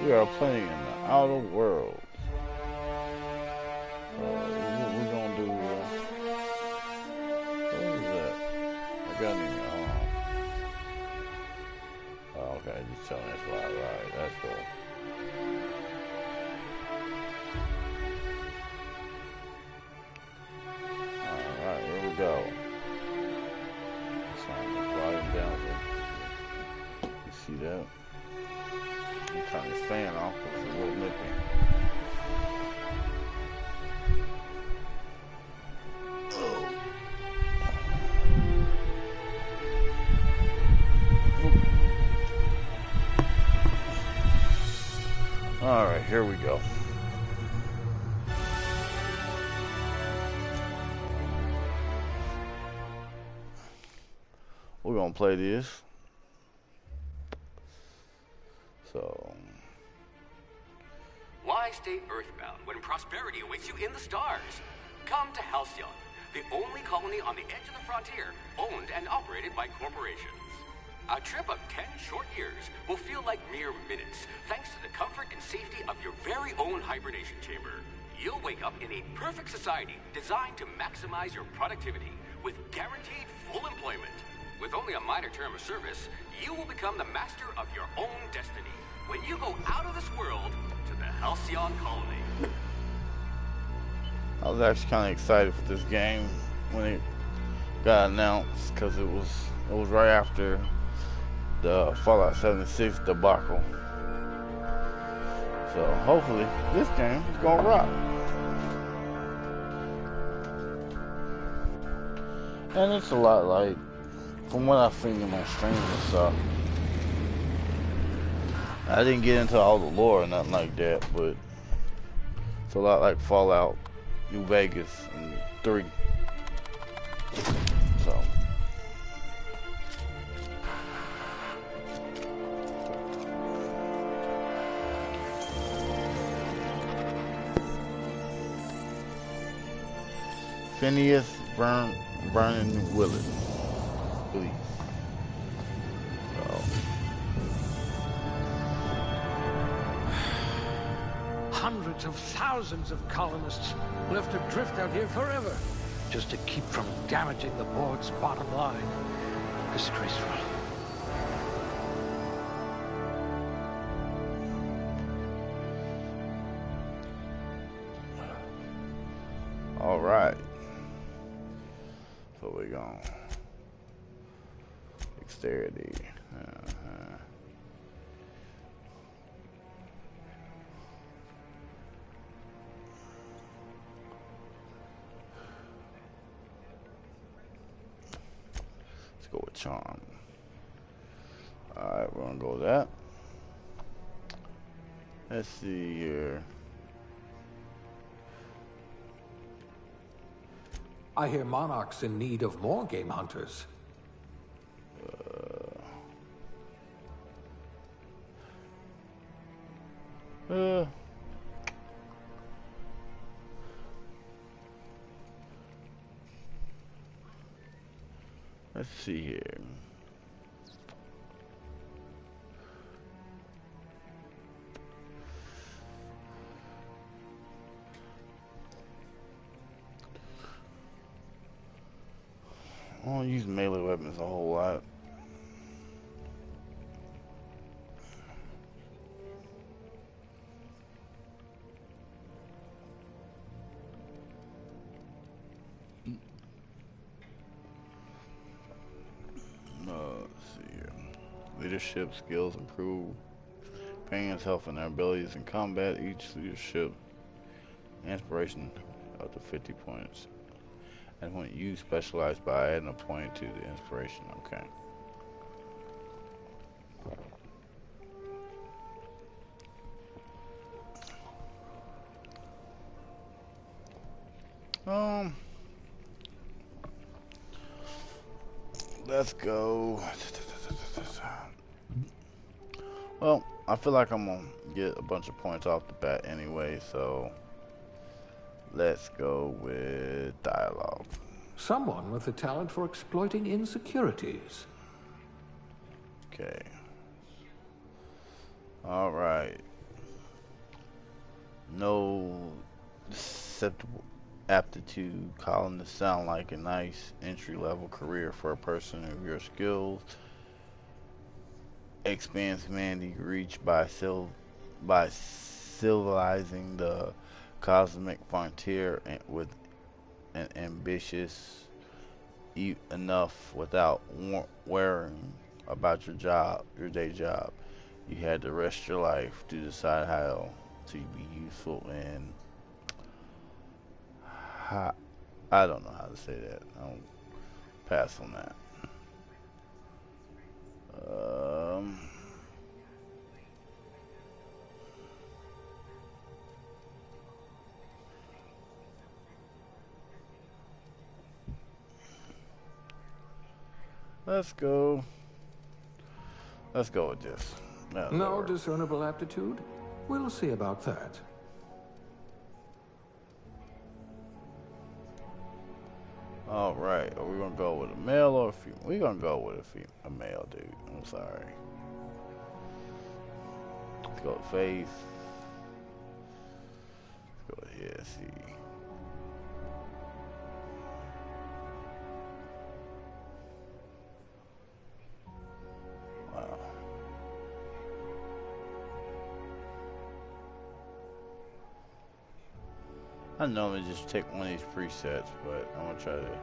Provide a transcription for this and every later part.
We are playing in the outer world. What we gonna do? What is that? I got any? Oh, okay. Just telling us why. Right. That's cool. All right. Here we go. Turn the volume down. You see that? You turn this fan off because it's a little nippy. Alright, here we go. We're gonna play this. So. Why stay earthbound when prosperity awaits you in the stars? Come to Halcyon, the only colony on the edge of the frontier, owned and operated by corporations. A trip of 10 short years will feel like mere minutes, thanks to the comfort and safety of your very own hibernation chamber. You'll wake up in a perfect society designed to maximize your productivity with guaranteed full employment. With only a minor term of service, you will become the master of your own destiny when you go out of this world to the Halcyon colony. I was actually kind of excited for this game when it got announced because it was right after the Fallout 76 debacle. So hopefully this game is gonna rock. And it's a lot like, from what I've seen in my streams and stuff, I didn't get into all the lore or nothing like that, but it's a lot like Fallout New Vegas and 3. So Phineas Vernon Willett. Please. Hundreds of thousands of colonists left adrift out here forever, just to keep from damaging the board's bottom line. Disgraceful. All right. So we're going dexterity. Let's go with charm. All right, we're gonna go with that. Let's see here. I hear Monarch's in need of more game hunters. Let's see here. I don't use melee weapons a whole lot. Let's see here. Leadership skills improve companions' health and their abilities in combat. Each leadership inspiration up to 50 points. And when you specialize by adding a point to the inspiration. Okay. Let's go. Well, I feel like I'm gonna get a bunch of points off the bat anyway, so let's go with dialogue. Someone with a talent for exploiting insecurities. Okay. All right. No acceptable aptitude. Colonists sound like a nice entry level career for a person of your skills. Expands humanity reach by civilizing the cosmic frontier and with an ambitious enough without worrying about your day job. You had to rest your life to decide how to be useful and how, I don't know how to say that. I'll pass on that. Um, let's go. Let's go with this. That'll No work. discernible aptitude? We'll see about that. All right. Are we gonna go with a male or a female? We're gonna go with a male, dude. I'm sorry. Let's go with Faith. Let's go here. See. Wow. I normally just take one of these presets, but I'm gonna try to.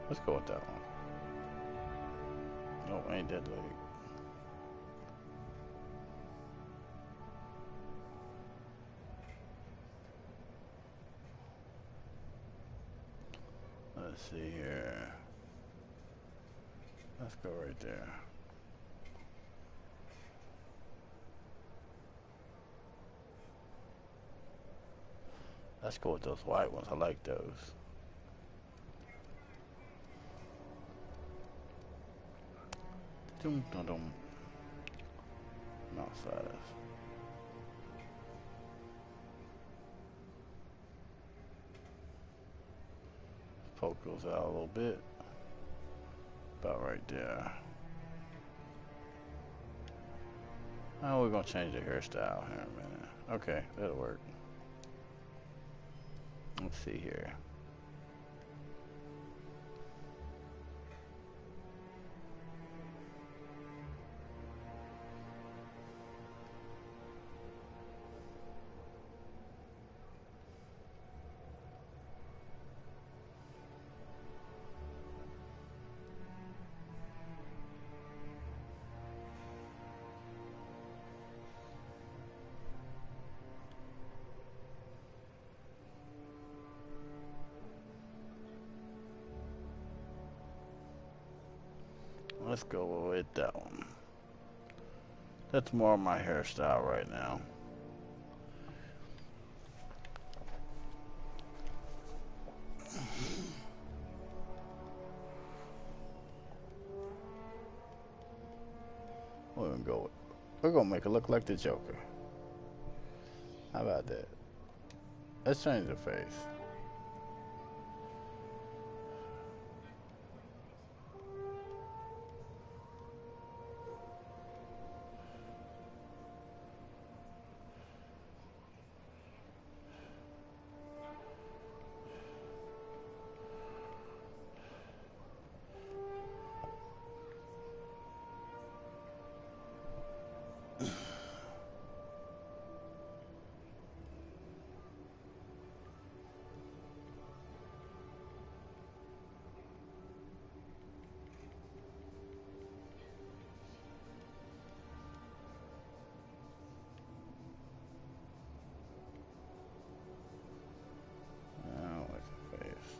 Let's go with that one. No, ain't that late. Let's see here. Let's go right there. Let's go with those white ones. I like those. Dum dum dum. Mouth size. Poke those out a little bit. About right there. Oh, we're gonna change the hairstyle here in a minute. Okay, that'll work. Let's see here. Let's go with that one. That's more of my hairstyle right now. We're gonna make it look like the Joker. How about that? Let's change the face. I don't like the face.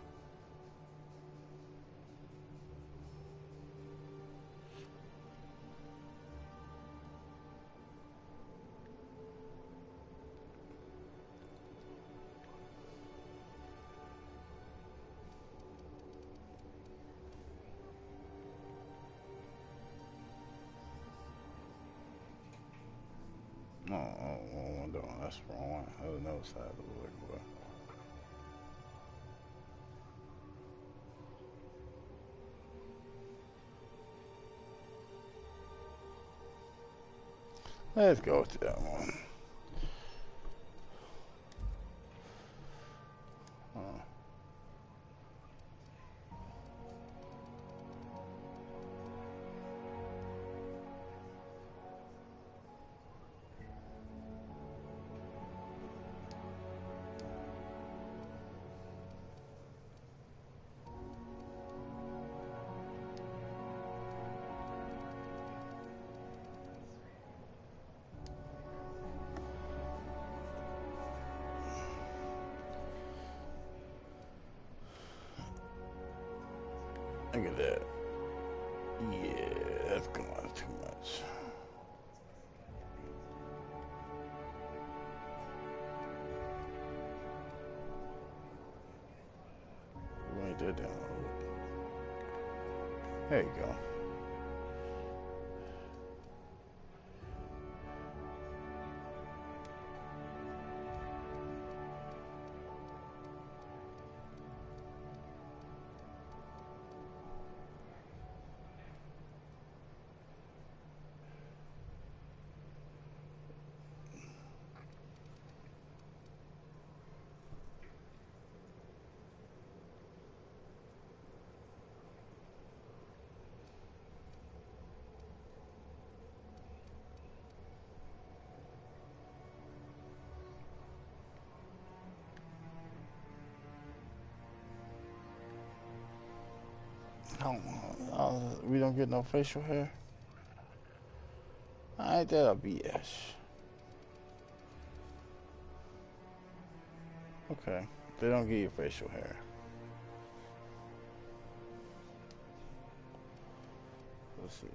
No, what am I doing? That's the wrong one. That's another side of the wig. Let's go with that one. Look at that. Yeah, that's going too much. We ain't that down. There you go. We don't get no facial hair. Ain't that a BS? Okay, they don't give you facial hair. Let's see.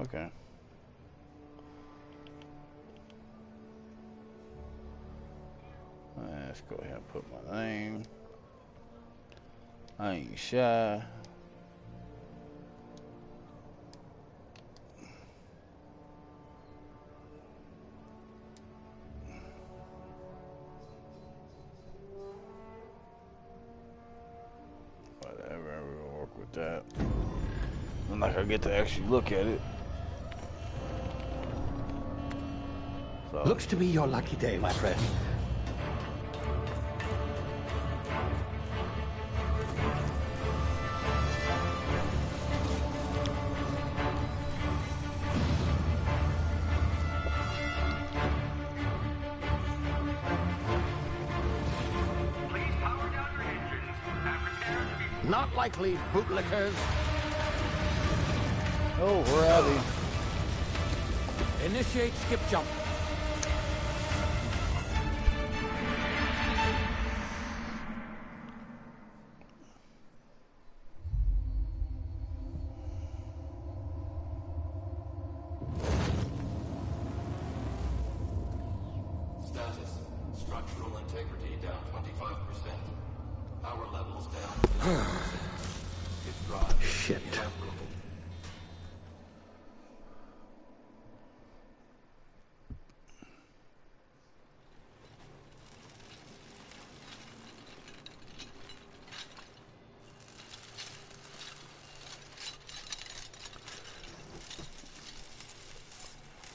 Okay. Let's go ahead and put my name. I ain't shy. Whatever, we'll work with that. I'm not gonna get to actually look at it. So, Looks to be your lucky day, my friend. Please power down your engines and prepare to be... Not likely, bootlickers. oh, we're out of here. Initiate skip jump. Status. Structural integrity down 25%. Power levels down 50%. His drive is Shit. inoperable.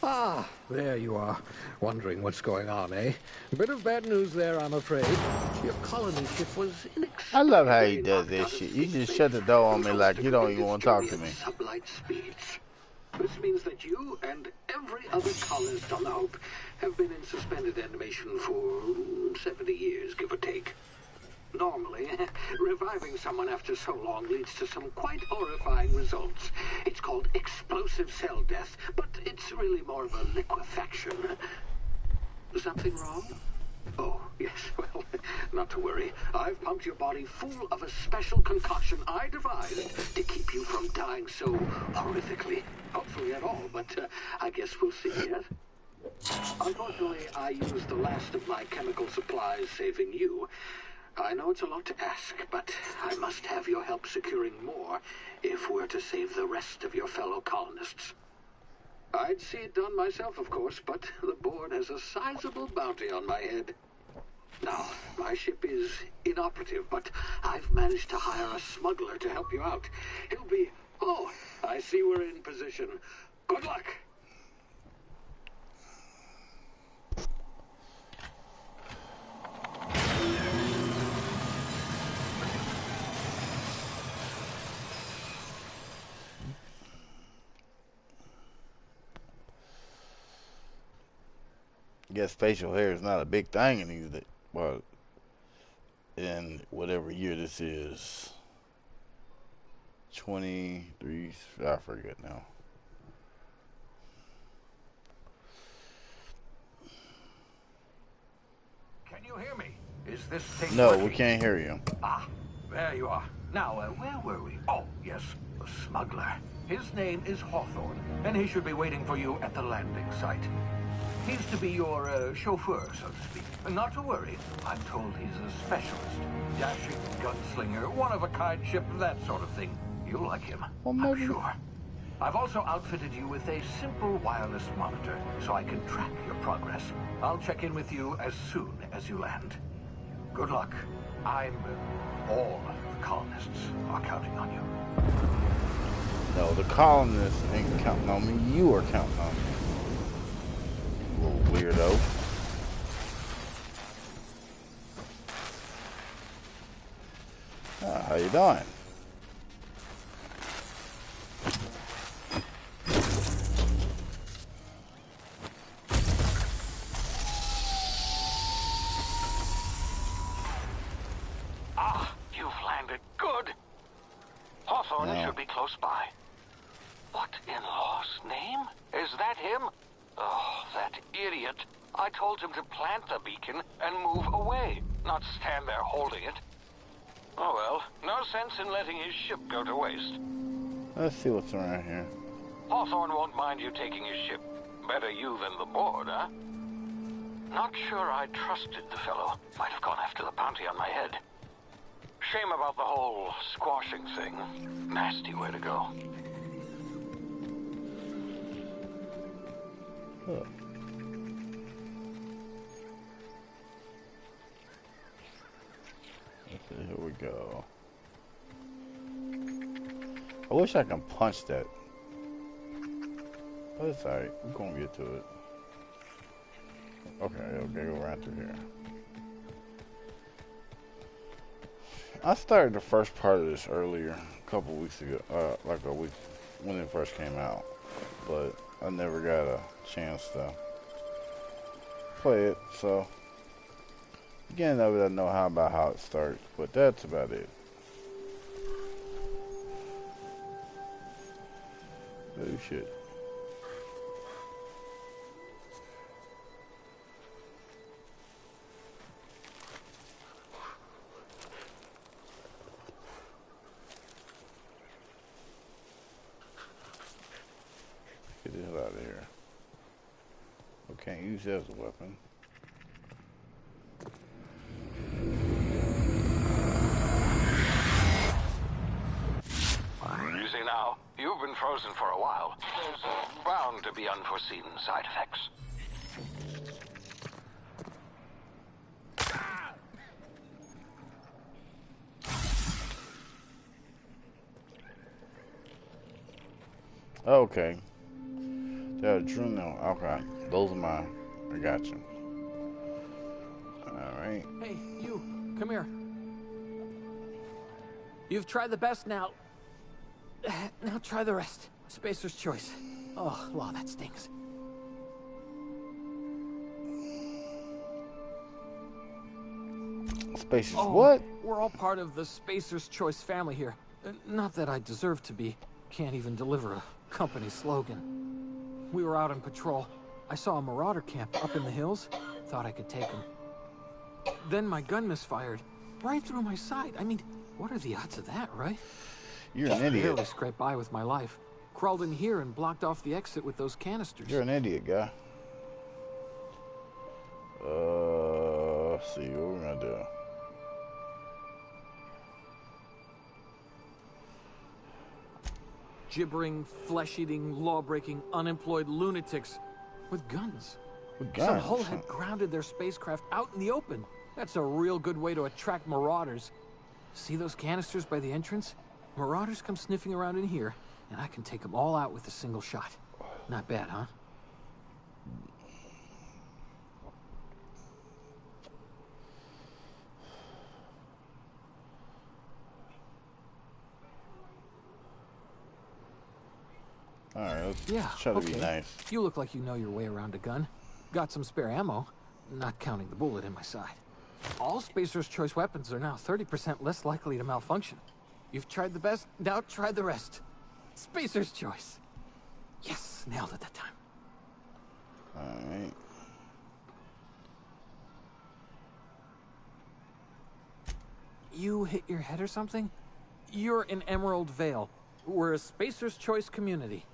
Ah, there you are. Wondering what's going on, eh? A bit of bad news there, I'm afraid. Your colony ship was I love how he does this shit. You just shut the door on me like you don't even want to talk to me. Sublight speeds. This means that you and every other colonist on the Hope have been in suspended animation for 70 years, give or take. Normally, reviving someone after so long leads to some quite horrifying results. It's called explosive cell death, but it's really more of a liquefaction. Something wrong? Oh, yes, well, not to worry. I've pumped your body full of a special concoction I devised to keep you from dying so horrifically. Hopefully at all, but I guess we'll see yet. Unfortunately, I used the last of my chemical supplies saving you. I know it's a lot to ask, but I must have your help securing more if we're to save the rest of your fellow colonists. I'd see it done myself, of course, but the board has a sizable bounty on my head. Now, my ship is inoperative, but I've managed to hire a smuggler to help you out. He'll be... Oh, I see we're in position. Good luck! I guess facial hair is not a big thing in these, well, in whatever year this is. 23, I forget now. Can you hear me? Is this thing No, working? we can't hear you. Ah, there you are. Now, where were we? Oh, yes, the smuggler. His name is Hawthorne, and he should be waiting for you at the landing site. He's to be your chauffeur, so to speak. Not to worry. I'm told he's a specialist. Dashing gunslinger, one-of-a-kind ship, that sort of thing. You'll like him, Well, I'm maybe. sure. I've also outfitted you with a simple wireless monitor, so I can track your progress. I'll check in with you as soon as you land. Good luck. All the colonists are counting on you. No, the colonists ain't counting on me. You are counting on me. Little weirdo. How you doing? Ah, you've landed. Good. Hawthorne No. should be close by. What in law's name? Is that him? Oh, that idiot. I told him to plant the beacon and move away, not stand there holding it. Oh well, no sense in letting his ship go to waste. Let's see what's around here. Hawthorne won't mind you taking his ship. Better you than the board, huh? Not sure I trusted the fellow. Might have gone after the bounty on my head. Shame about the whole squashing thing. Nasty way to go. Huh. Okay, here we go. I wish I can punch that. But it's alright. We're gonna get to it. Okay, go right through here. I started the first part of this earlier, a couple weeks ago, like a week when it first came out, but I never got a chance to play it, so again, I don't know about how it starts, but that's about it. Oh shit. Get the hell out of here. I can't use that as a weapon. Easy now. You've been frozen for a while. There's bound to be unforeseen side effects. Okay. That adrenaline. Okay. Those are mine. I got you. Alright. Hey, you, come here. You've tried the best now. Now try the rest. Spacer's choice. Oh, wow, that stings. Spaces. Oh, What? We're all part of the Spacer's Choice family here. Not that I deserve to be. Can't even deliver a company slogan. We were out on patrol. I saw a marauder camp up in the hills. Thought I could take them. Then my gun misfired. Right through my side. I mean, what are the odds of that, right? You're an idiot. Barely scraped by with my life. Crawled in here and blocked off the exit with those canisters. You're an idiot, guy. Let's see what we're gonna do. Gibbering, flesh-eating, law-breaking, unemployed lunatics with guns. With Some guns. hull had grounded their spacecraft out in the open. That's a real good way to attract marauders. See those canisters by the entrance? Marauders come sniffing around in here, and I can take them all out with a single shot. Not bad, huh? Alright, let's Yeah, try to okay. be nice. You look like you know your way around a gun. Got some spare ammo, not counting the bullet in my side. All Spacer's Choice weapons are now 30% less likely to malfunction. You've tried the best, now try the rest. Spacer's Choice. Yes, nailed it that time. Alright. You hit your head or something? You're in Emerald Vale. We're a Spacer's Choice community.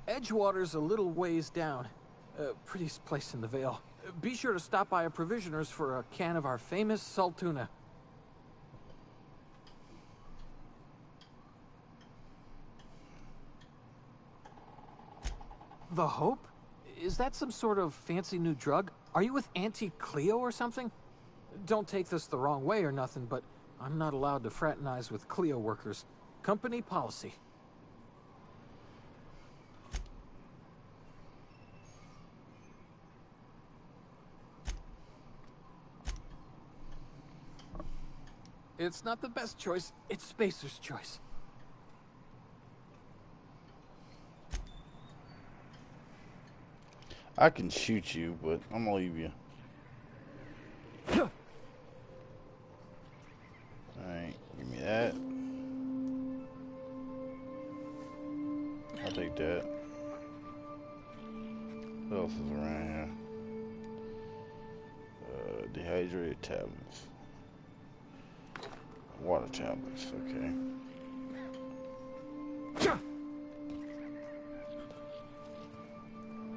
Edgewater's a little ways down. Prettiest place in the Vale. Be sure to stop by a provisioner's for a can of our famous salt tuna. The Hope? Is that some sort of fancy new drug? Are you with Auntie Cleo or something? Don't take this the wrong way or nothing, but I'm not allowed to fraternize with Cleo workers. Company policy. It's not the best choice, it's Spacer's Choice. I can shoot you, but I'm gonna leave you. Alright, give me that. I'll take that. What else is around here? Dehydrated tablets. Water tablets, okay.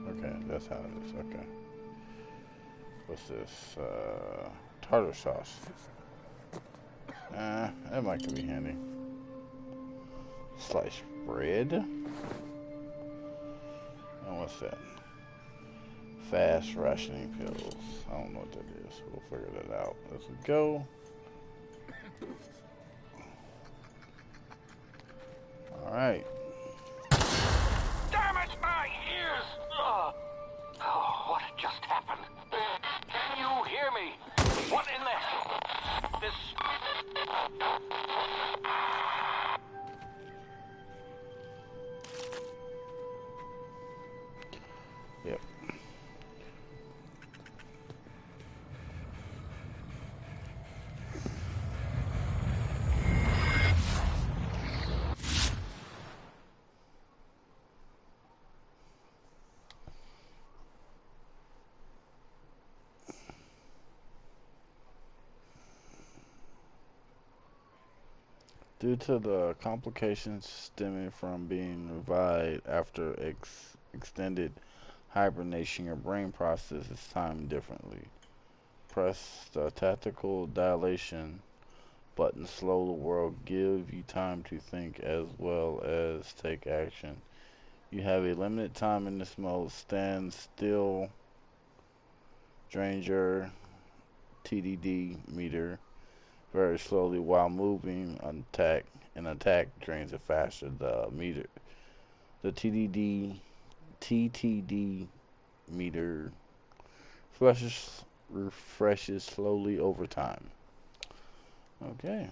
Okay, that's how it is, okay. What's this? Tartar sauce. That might could be handy. Sliced bread. And what's that? Fast rationing pills. I don't know what that is. We'll figure that out as we go. Alright. Damn it, my ears! Oh, what just happened? Can you hear me? What in the... This... Yep. Due to the complications stemming from being revived after extended hibernation, your brain processes time differently. Press the tactical dilation button. Slow the world. Give you time to think as well as take action. You have a limited time in this mode. Stand still. Drain your TDD meter very slowly while moving. Attack drains it faster. The TTD meter refreshes slowly over time. Okay.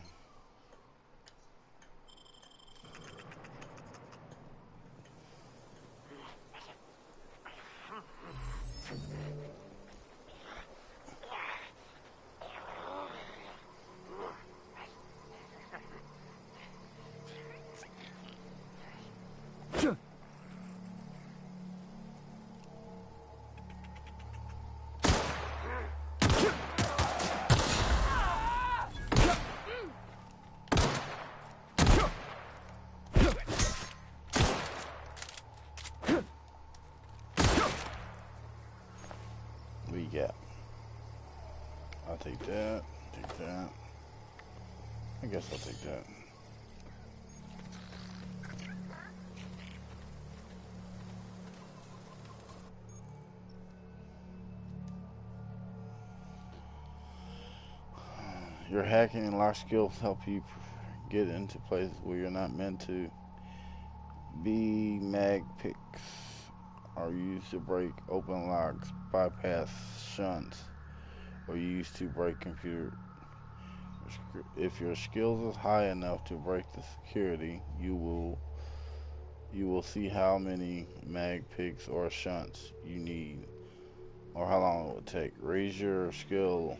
take that. Take that. I guess I'll take that. Your hacking and lock skills help you get into places where you're not meant to be. Mag picks are used to break open locks, bypass shunts, or used to break computer. If your skills is high enough to break the security, you will see how many mag picks or shunts you need, or how long it would take. Raise your skill,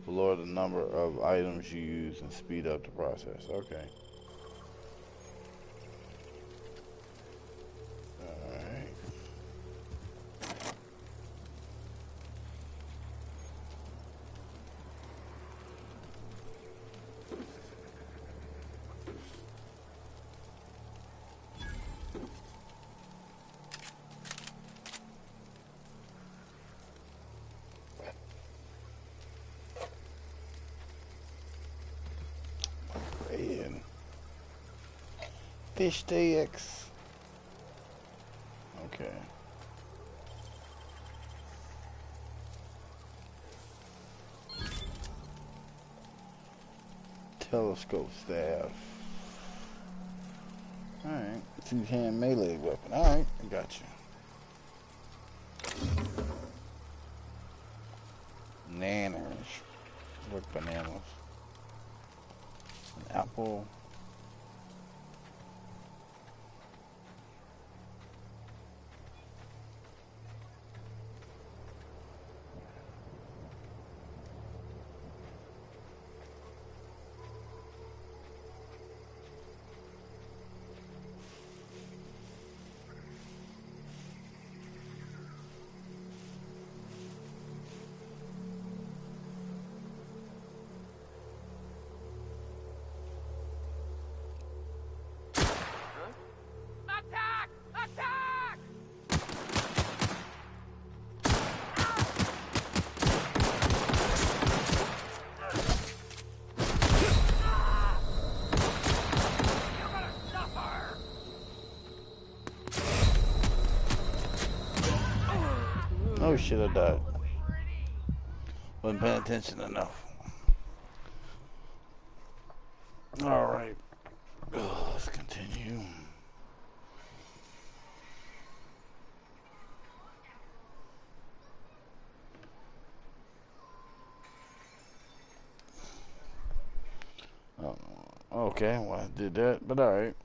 lower the number of items you use, and speed up the process. Okay. Alright. And fish sticks. Okay. Telescope staff. Alright. Two-hand melee weapon. Alright, I got you. Bananas. What bananas? An apple. Attack! Attack! You're gonna suffer! Oh shit, I died. Wasn't paying attention enough. Alright. Let's continue. Okay, well I did that, but alright.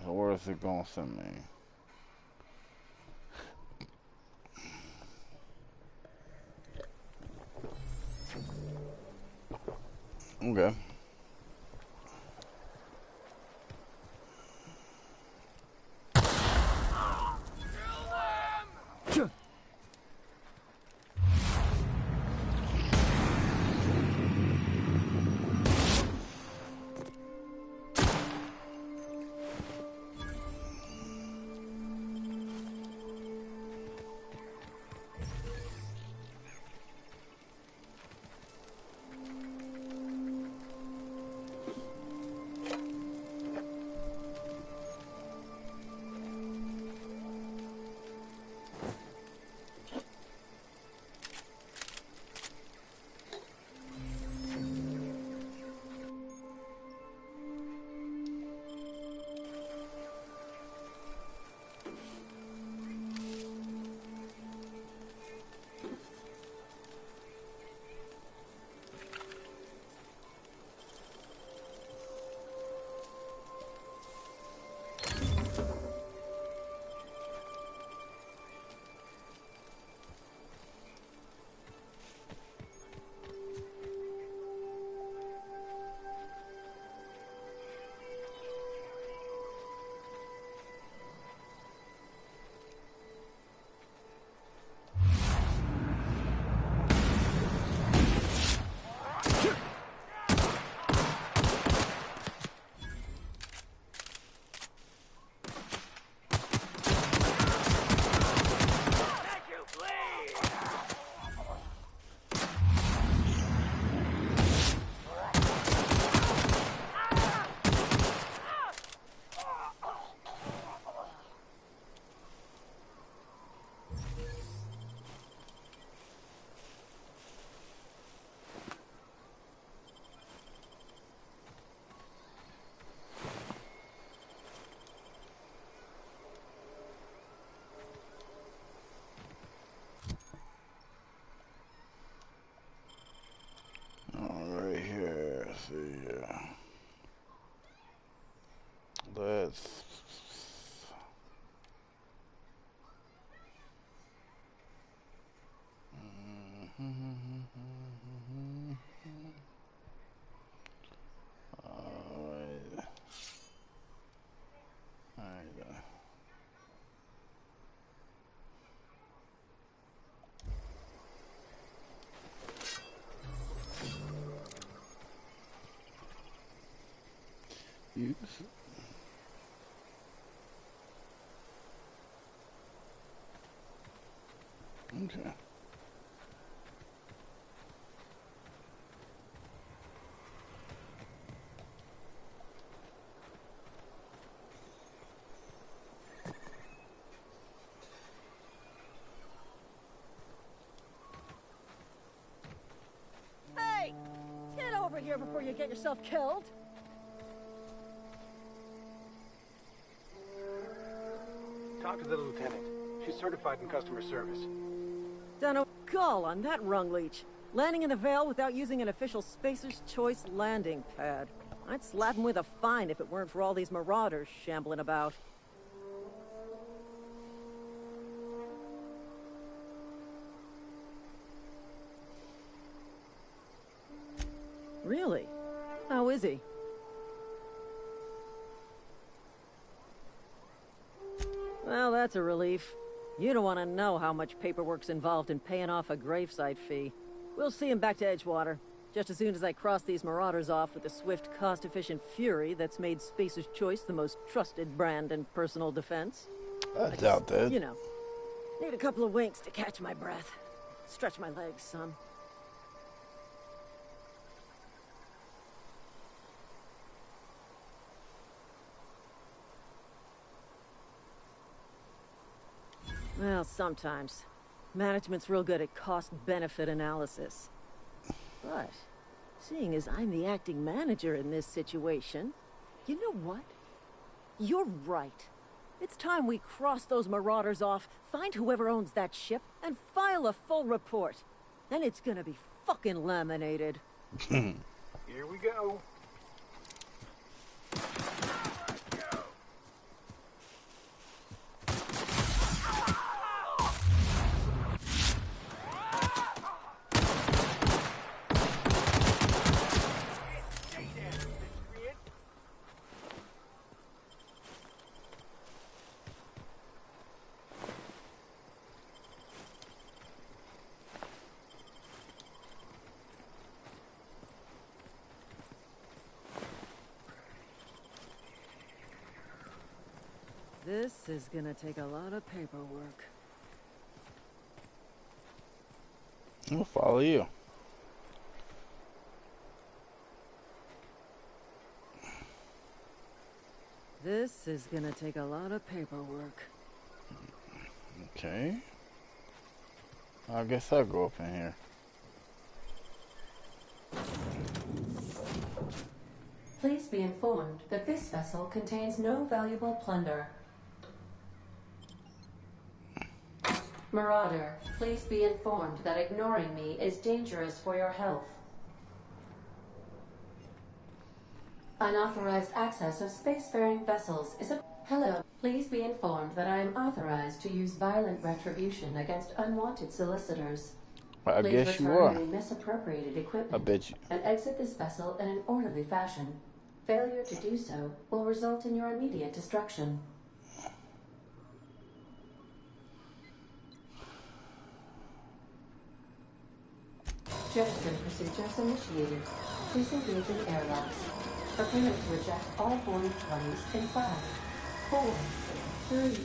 So where is it gonna send me? Okay. Right here, let's see. Let's. Alright. Alright. Use. Okay. Hey! Get over here before you get yourself killed! Talk to the lieutenant. She's certified in customer service. Done a gull on that rung leech. Landing in the Vale without using an official Spacer's Choice landing pad. I'd slap him with a fine if it weren't for all these marauders shambling about. Really? How is he? Well, that's a relief. You don't want to know how much paperwork's involved in paying off a gravesite fee. We'll see him back to Edgewater, just as soon as I cross these marauders off with the swift, cost-efficient fury that's made Spacer's Choice the most trusted brand in personal defense. I doubt that. You know, need a couple of winks to catch my breath. Stretch my legs some. Well, sometimes. Management's real good at cost-benefit analysis. But, seeing as I'm the acting manager in this situation, you know what? You're right. It's time we cross those marauders off, find whoever owns that ship, and file a full report. Then it's gonna be fucking laminated. Here we go. This is gonna take a lot of paperwork. I'll follow you. This is gonna take a lot of paperwork. Okay. I guess I'll go up in here. Please be informed that this vessel contains no valuable plunder. Marauder, please be informed that ignoring me is dangerous for your health. Unauthorized access of spacefaring vessels is a... Hello, please be informed that I am authorized to use violent retribution against unwanted solicitors. I Please guess you return are. any misappropriated equipment I bet you. and exit this vessel in an orderly fashion. Failure to do so will result in your immediate destruction. Jettison procedures initiated. Please engage in airlocks. Prepare to eject all boarding parties in 5, 4, 3,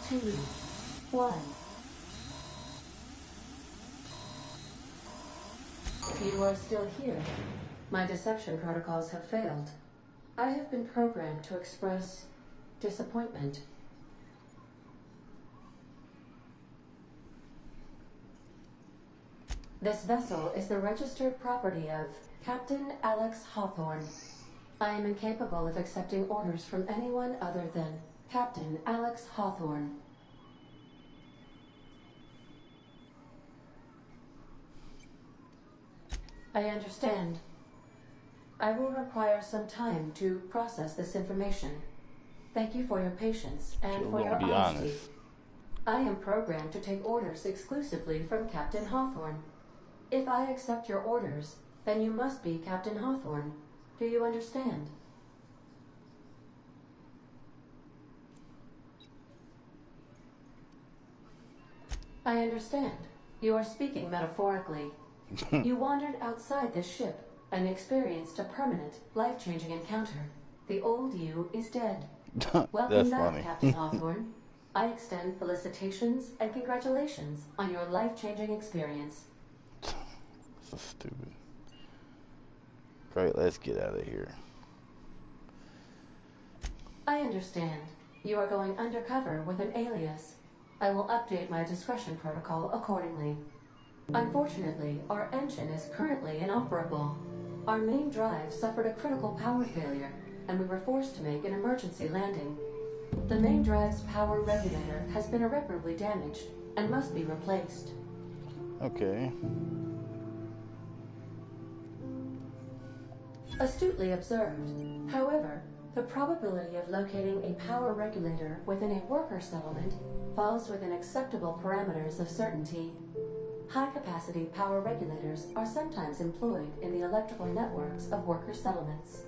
2, 1. You are still here. My deception protocols have failed. I have been programmed to express disappointment. This vessel is the registered property of Captain Alex Hawthorne. I am incapable of accepting orders from anyone other than Captain Alex Hawthorne. I understand. I will require some time to process this information. Thank you for your patience and for your honesty. I am programmed to take orders exclusively from Captain Hawthorne. If I accept your orders, then you must be Captain Hawthorne. Do you understand? I understand. You are speaking metaphorically. You wandered outside this ship and experienced a permanent, life-changing encounter. The old you is dead. Welcome back, funny. Captain Hawthorne. I extend felicitations and congratulations on your life-changing experience. So stupid. Great, let's get out of here. I understand. You are going undercover with an alias. I will update my discretion protocol accordingly. Unfortunately, our engine is currently inoperable. Our main drive suffered a critical power failure, and we were forced to make an emergency landing. The main drive's power regulator has been irreparably damaged and must be replaced. Okay. Astutely observed. However, the probability of locating a power regulator within a worker settlement falls within acceptable parameters of certainty. High-capacity power regulators are sometimes employed in the electrical networks of worker settlements.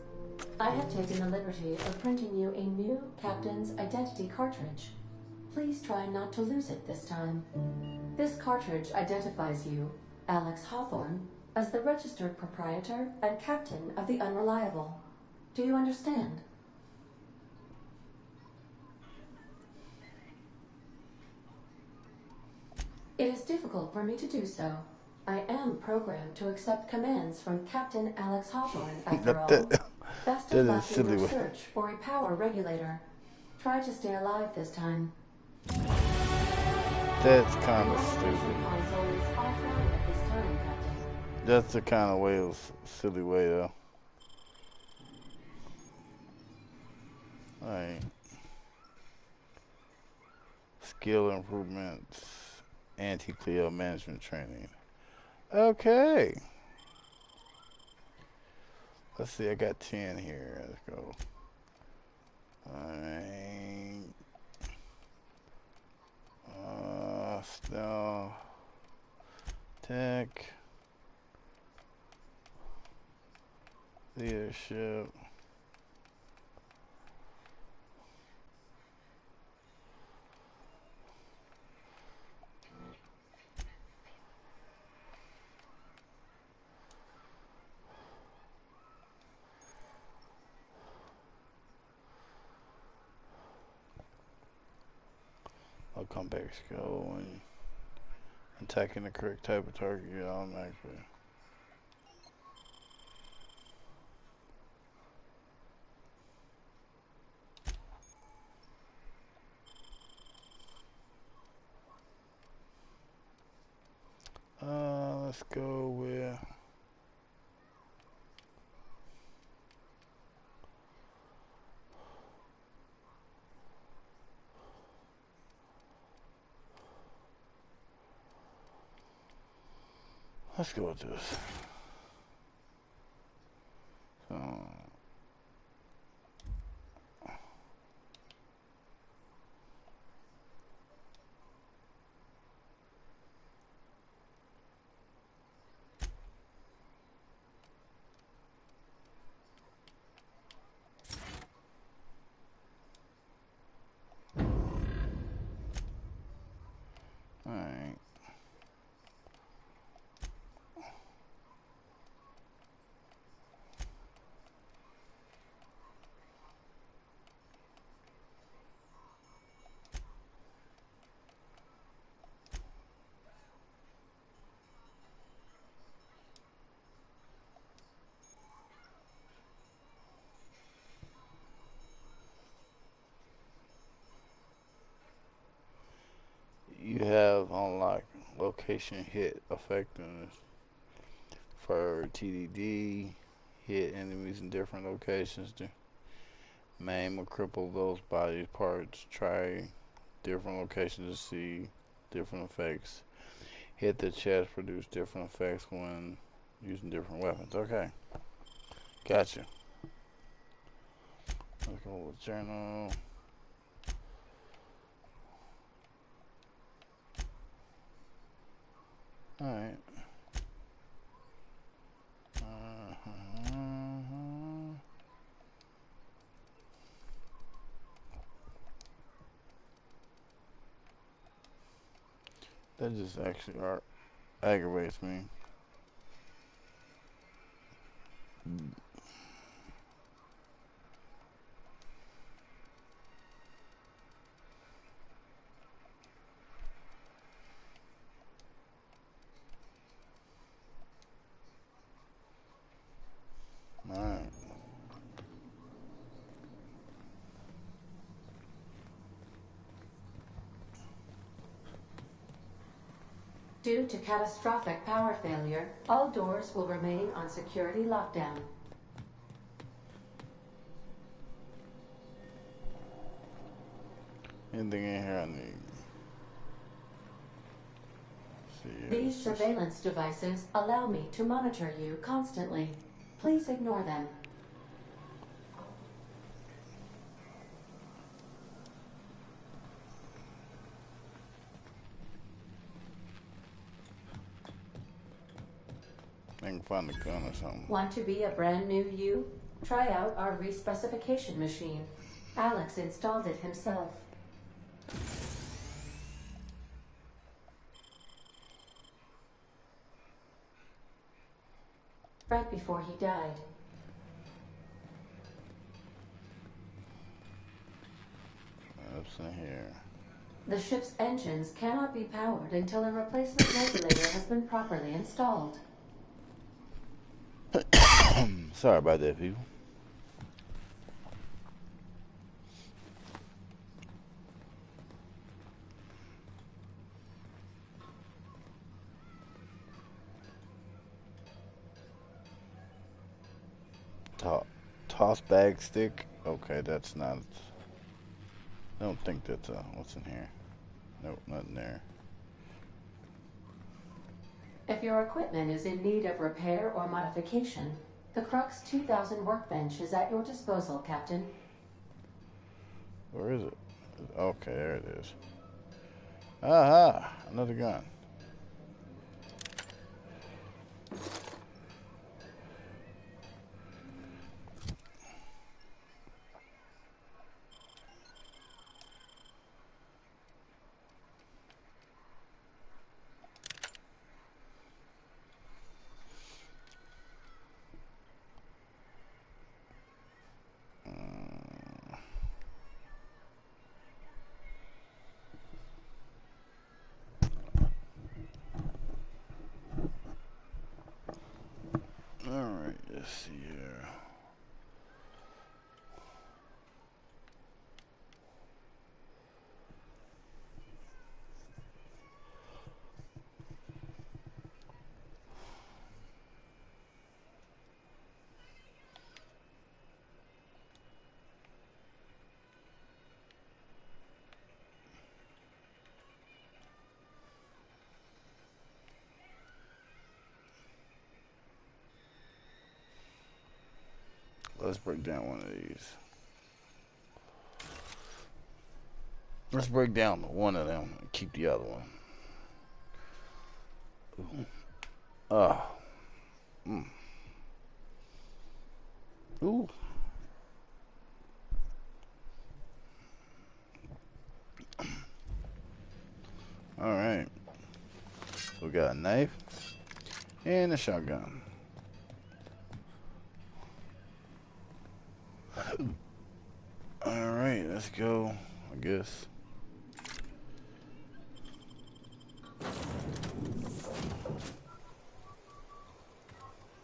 I have taken the liberty of printing you a new Captain's Identity cartridge. Please try not to lose it this time. This cartridge identifies you, Alex Hawthorne, as the registered proprietor and captain of the Unreliable. Do you understand? It is difficult for me to do so. I am programmed to accept commands from Captain Alex Hawthorne, after all. Best of luck in your search for a power regulator. Try to stay alive this time. That's kind of stupid. That's the kind of way, silly way though. Alright. Skill improvements. Anti-Cleo management training. Okay. Let's see, I got 10 here. Let's go. Alright. Still. Tech. Leadership. I'll come back skill and attacking the correct type of target automatically. Let's go with this. Alright. location hit effectiveness. For TDD, hit enemies in different locations to maim or cripple those body parts. Try different locations to see different effects. Hit the chest, produce different effects when using different weapons. Okay, gotcha. Let's go with journal. Alright. That just actually aggravates me. Alright. Due to catastrophic power failure, all doors will remain on security lockdown. Anything in here I need? These surveillance devices allow me to monitor you constantly. Please ignore them. I can find a gun or something. Want to be a brand new you? Try out our respecification machine. Alex installed it himself. Right before he died. What's in here? The ship's engines cannot be powered until a replacement regulator has been properly installed. Sorry about that, people. Toss bag stick. Okay, that's not. I don't think that's what's in here. Nope, nothing there. If your equipment is in need of repair or modification, the Crux 2000 workbench is at your disposal, Captain. Where is it? Okay, there it is. Aha! Another gun. Alright, let's see here. Let's break down one of these. Let's break down one of them and keep the other one. Ooh. Alright. So we got a knife and a shotgun. Alright, let's go, I guess.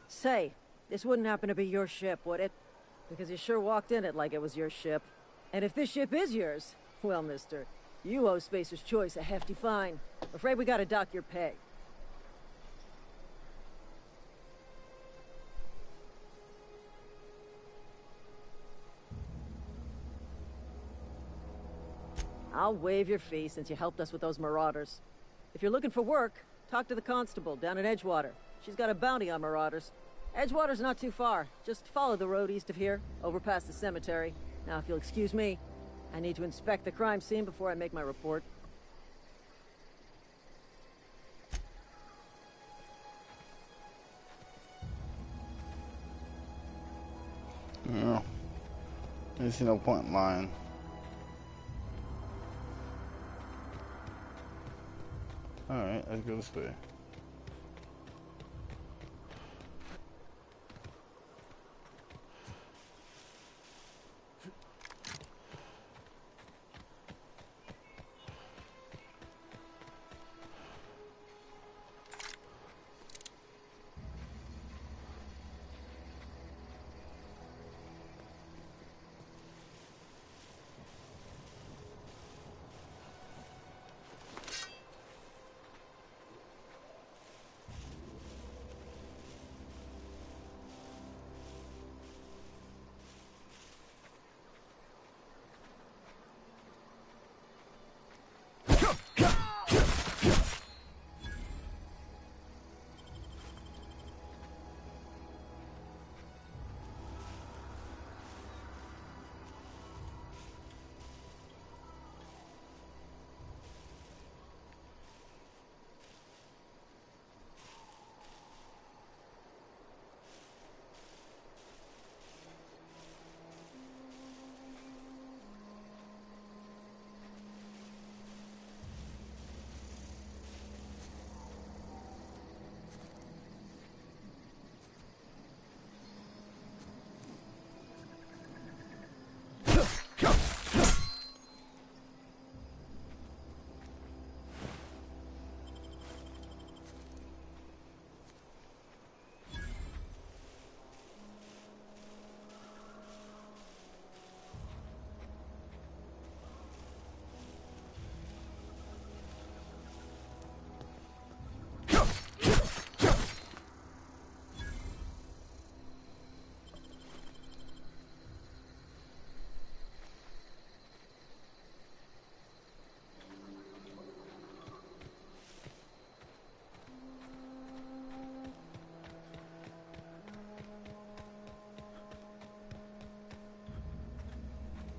Say, this wouldn't happen to be your ship, would it? Because you sure walked in it like it was your ship. And if this ship is yours, well, mister, you owe Spacer's Choice a hefty fine. Afraid we gotta dock your pay. I'll waive your fee since you helped us with those marauders. If you're looking for work, talk to the constable down at Edgewater. She's got a bounty on marauders. Edgewater's not too far. Just follow the road east of here, over past the cemetery. Now, if you'll excuse me, I need to inspect the crime scene before I make my report. Yeah. I see no point in lying. Alright, let's go this way.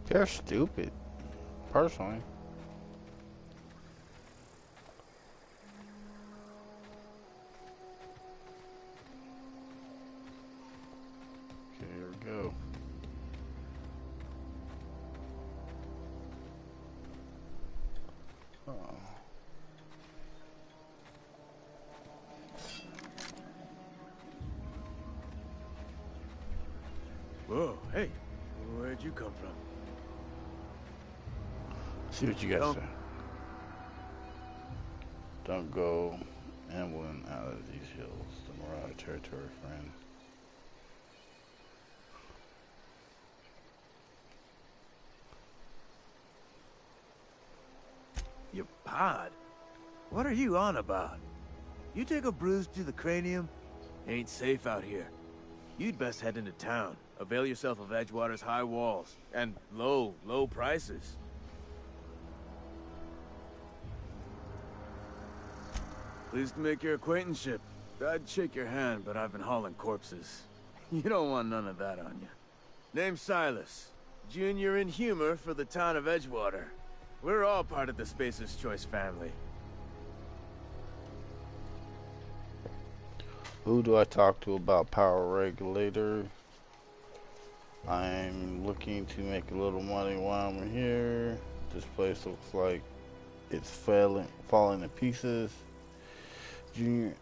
They're stupid, personally. Okay, here we go. Oh. Whoa, hey, where'd you come from? See what you got, sir. Don't go ambling out of these hills. The Marauder territory, friend. Your pod? What are you on about? You take a bruise to the cranium? Ain't safe out here. You'd best head into town. Avail yourself of Edgewater's high walls. And low prices. Pleased to make your acquaintanceship. I'd shake your hand, but I've been hauling corpses. You don't want none of that on you. Name's Silas. Junior in humor for the town of Edgewater. We're all part of the Spacer's Choice family. Who do I talk to about power regulator? I'm looking to make a little money while I'm here. This place looks like it's falling to pieces. Junior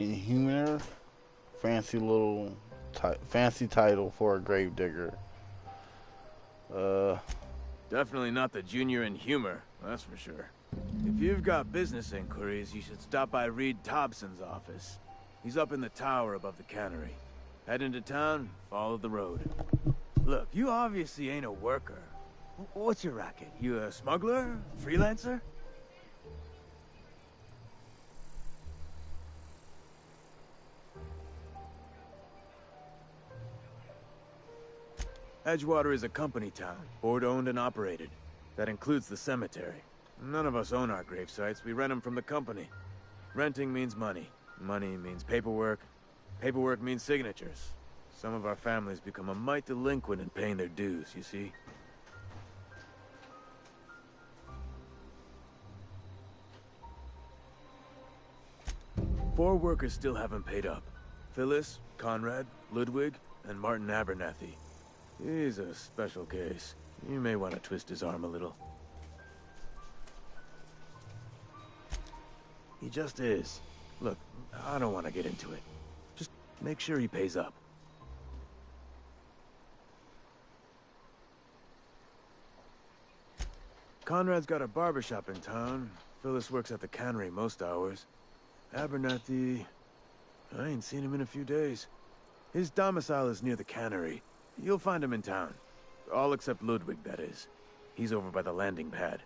Inhumer, fancy title for a gravedigger. Definitely not the Junior in humor, that's for sure. If you've got business inquiries, you should stop by Reed Thompson's office. He's up in the tower above the cannery. Head into town, follow the road. Look, you obviously ain't a worker. What's your racket? You a smuggler? Freelancer? Edgewater is a company town, board-owned and operated. That includes the cemetery. None of us own our grave sites. We rent them from the company. Renting means money. Money means paperwork. Paperwork means signatures. Some of our families become a mite delinquent in paying their dues, you see? Four workers still haven't paid up. Phyllis, Conrad, Ludwig, and Martin Abernathy. He's a special case. You may want to twist his arm a little. He just is. Look, I don't want to get into it. Just make sure he pays up. Conrad's got a barbershop in town. Phyllis works at the cannery most hours. Abernathy... I ain't seen him in a few days. His domicile is near the cannery. You'll find him in town. All except Ludwig, that is. He's over by the landing pad.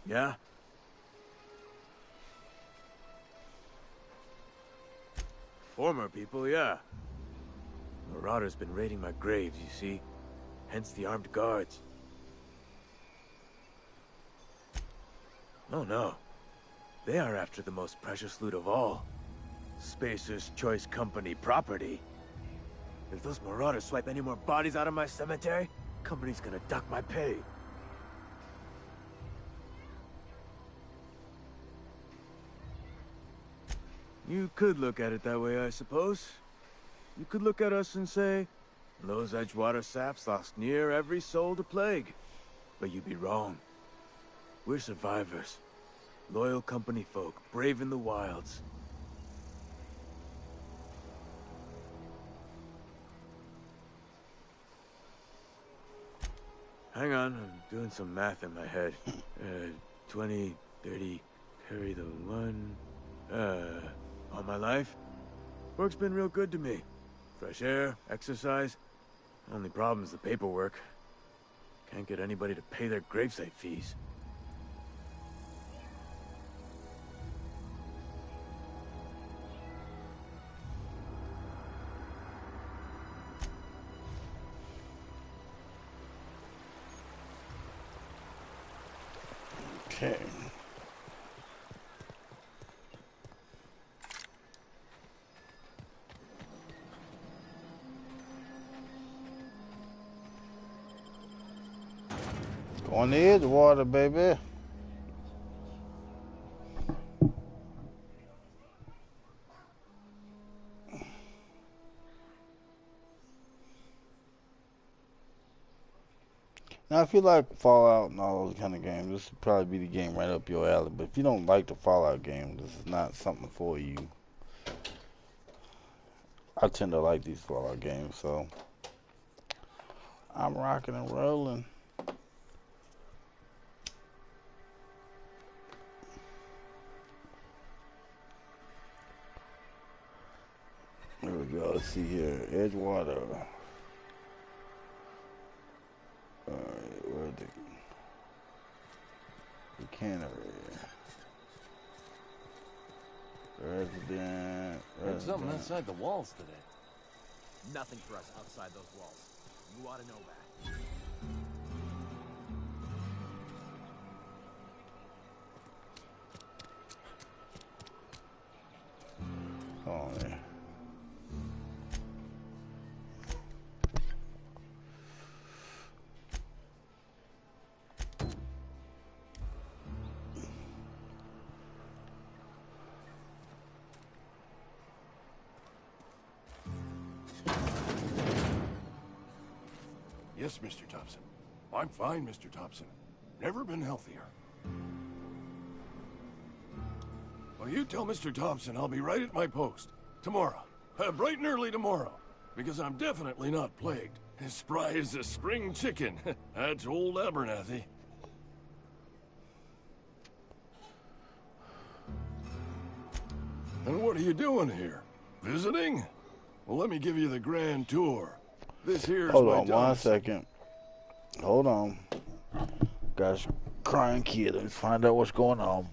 Yeah? Former people, yeah. Marauders been raiding my graves, you see. Hence the armed guards. Oh no. They are after the most precious loot of all. Spacer's Choice Company property. If those marauders swipe any more bodies out of my cemetery, company's gonna duck my pay. You could look at it that way, I suppose. You could look at us and say, those Edgewater saps lost near every soul to plague. But you'd be wrong. We're survivors. Loyal company folk, brave in the wilds. Hang on, I'm doing some math in my head. 20, 30, carry the one... all my life? Work's been real good to me. Fresh air, exercise. Only problem's the paperwork. Can't get anybody to pay their gravesite fees. Okay. On the edge of water, baby. Now, if you like Fallout and all those kind of games, this would probably be the game right up your alley. But if you don't like the Fallout game, this is not something for you. I tend to like these Fallout games, so I'm rocking and rolling. Here we go. Let's see here. Edgewater. Alright, where's the cannery? Resident. There's something inside the walls today. Nothing for us outside those walls. You ought to know that. Oh, yeah. Yes, Mr. Thompson. I'm fine, Mr. Thompson. Never been healthier. Well, you tell Mr. Thompson I'll be right at my post. Tomorrow. Bright and early tomorrow. Because I'm definitely not plagued. As spry as a spring chicken. That's old Abernathy. And what are you doing here? Visiting? Well, let me give you the grand tour. This here's Hold my on 1 second. Hold on. Gosh, crying kid. Let's find out what's going on.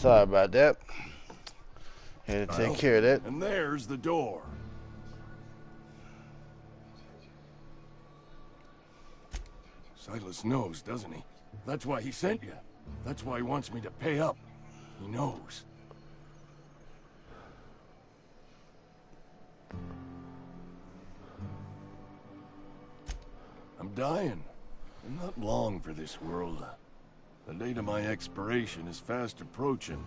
Sorry about that. Had to take care of that. And there's the door. Silas knows, doesn't he? That's why he sent you. That's why he wants me to pay up. He knows. I'm dying. I'm not long for this world. The date of my expiration is fast approaching.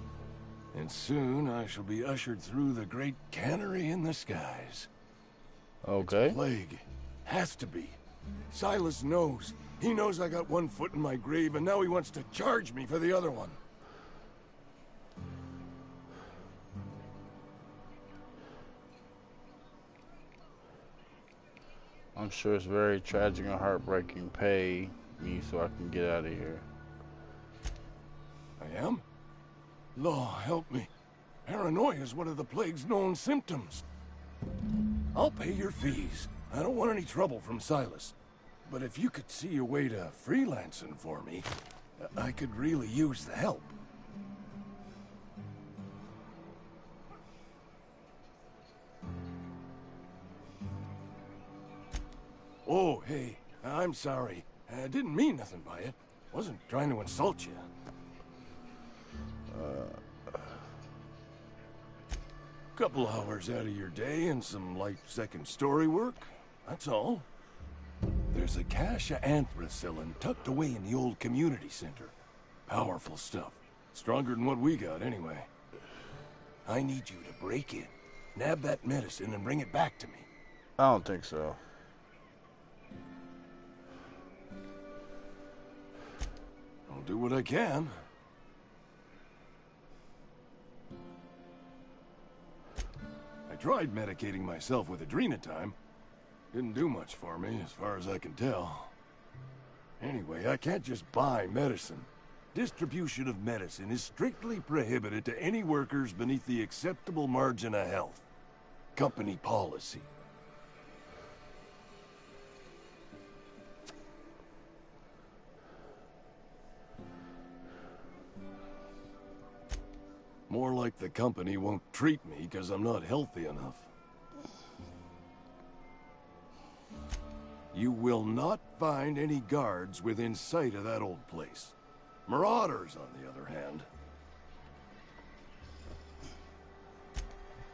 And soon I shall be ushered through the great cannery in the skies. Okay. It's plague. Has to be. Silas knows. He knows I got one foot in my grave, and now he wants to charge me for the other one. I'm sure it's very tragic and heartbreaking. Pay me so I can get out of here. I am? Law, help me. Paranoia is one of the plague's known symptoms. I'll pay your fees. I don't want any trouble from Silas. But if you could see a way to freelancing for me, I could really use the help. Oh, hey, I'm sorry. I didn't mean nothing by it. Wasn't trying to insult you. Couple hours out of your day and some light second story work. That's all. There's a cache of anthracillin tucked away in the old community center. Powerful stuff. Stronger than what we got, anyway. I need you to break in, nab that medicine, and bring it back to me. I don't think so. I'll do what I can. I tried medicating myself with adrenatime. Didn't do much for me, as far as I can tell. Anyway, I can't just buy medicine. Distribution of medicine is strictly prohibited to any workers beneath the acceptable margin of health. Company policy. More like the company won't treat me because I'm not healthy enough. You will not find any guards within sight of that old place. Marauders, on the other hand.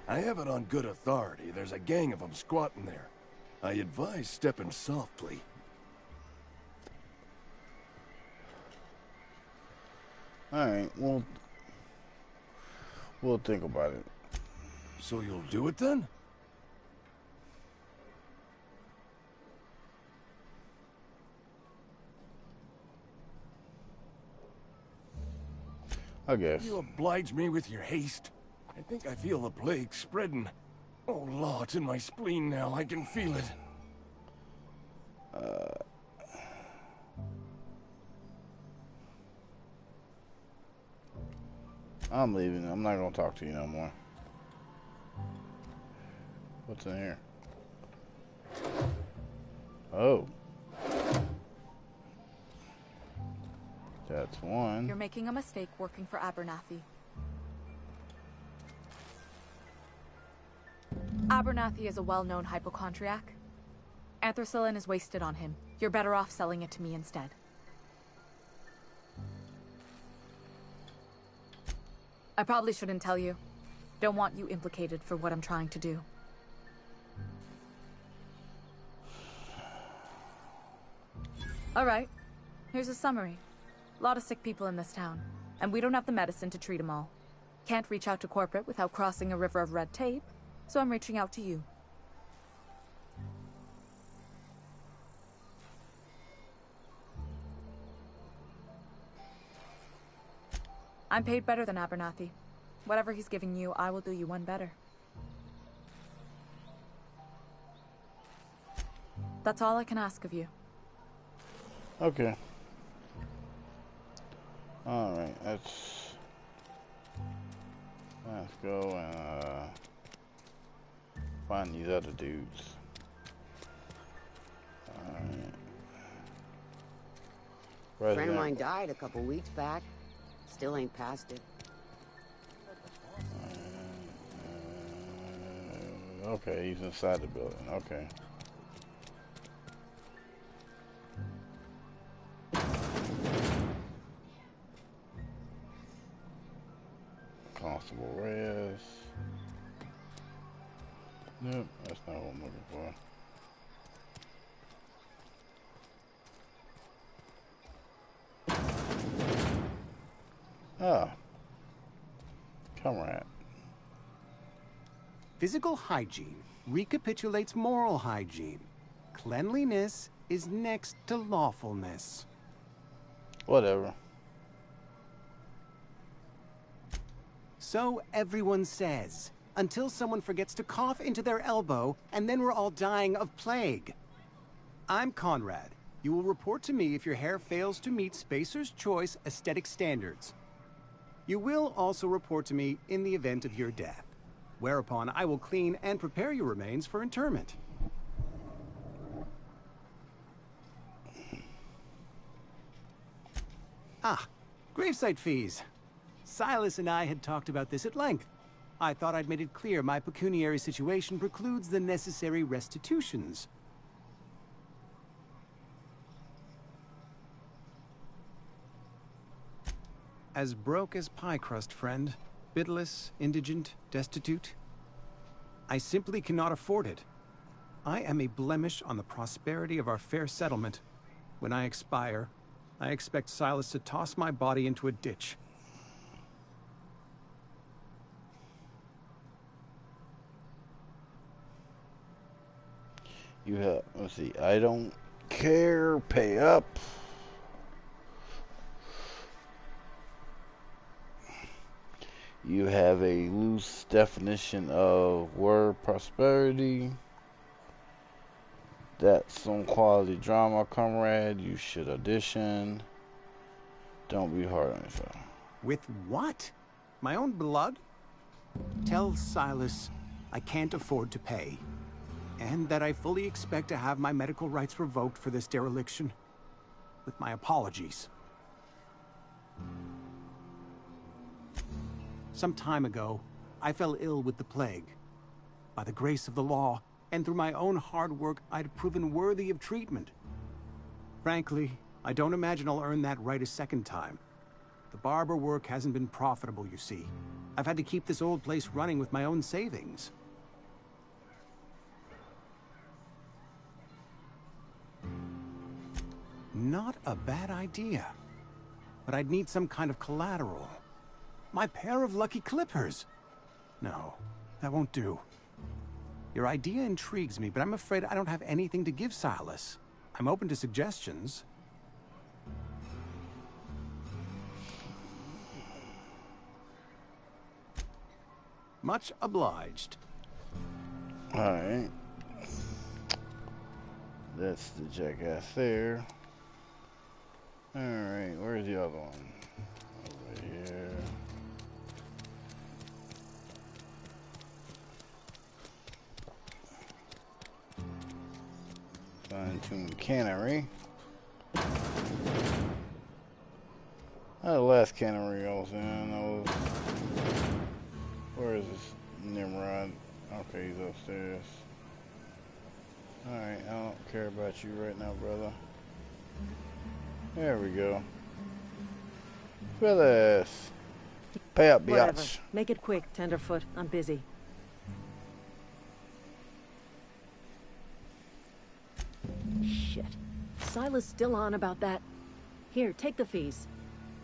I have it on good authority. There's a gang of them squatting there. I advise stepping softly. Alright, we'll think about it. So you'll do it then? I guess. You oblige me with your haste. I think I feel the plague spreading. Oh, Law, it's in my spleen now. I can feel it. I'm leaving. I'm not gonna talk to you no more. What's in here? Oh. That's one. You're making a mistake working for Abernathy. Abernathy is a well-known hypochondriac. Anthracillin is wasted on him. You're better off selling it to me instead. I probably shouldn't tell you. Don't want you implicated for what I'm trying to do. Alright, here's a summary. A lot of sick people in this town, and we don't have the medicine to treat them all. Can't reach out to corporate without crossing a river of red tape, so I'm reaching out to you. I'm paid better than Abernathy. Whatever he's giving you, I will do you one better. That's all I can ask of you. Okay. Alright, let's go and find these other dudes. A friend of mine died a couple weeks back. Still ain't past it. Okay, he's inside the building. Okay. Constable Reyes. Nope, that's not what I'm looking for. Ah, comrade. Physical hygiene recapitulates moral hygiene. Cleanliness is next to lawfulness. Whatever. So everyone says, until someone forgets to cough into their elbow, and then we're all dying of plague. I'm Conrad. You will report to me if your hair fails to meet Spacer's Choice aesthetic standards. You will also report to me in the event of your death, whereupon I will clean and prepare your remains for interment. Ah, gravesite fees. Silas and I had talked about this at length. I thought I'd made it clear my pecuniary situation precludes the necessary restitutions. As broke as pie crust, friend. Bidless, indigent, destitute. I simply cannot afford it. I am a blemish on the prosperity of our fair settlement. When I expire, I expect Silas to toss my body into a ditch. You have, let's see, I don't care, pay up. You have a loose definition of word prosperity. That's some quality drama, comrade. You should audition. Don't be hard on yourself. With what? My own blood? Tell Silas I can't afford to pay. And that I fully expect to have my medical rights revoked for this dereliction. With my apologies. Some time ago, I fell ill with the plague. By the grace of the law, and through my own hard work, I'd proven worthy of treatment. Frankly, I don't imagine I'll earn that right a second time. The barber work hasn't been profitable, you see. I've had to keep this old place running with my own savings. Not a bad idea. But I'd need some kind of collateral. My pair of lucky clippers. No, that won't do. Your idea intrigues me, but I'm afraid I don't have anything to give Silas. I'm open to suggestions. Much obliged. Alright. That's the jackass there. Alright, where's the other one? Over here. Fine-tune cannery. The last cannery I was in, where is this Nimrod? Okay, he's upstairs. Alright, I don't care about you right now, brother. There we go. Phyllis! Pay up, Whatever. biatch. Make it quick, Tenderfoot. I'm busy. Shit. Silas still on about that. Here, take the fees.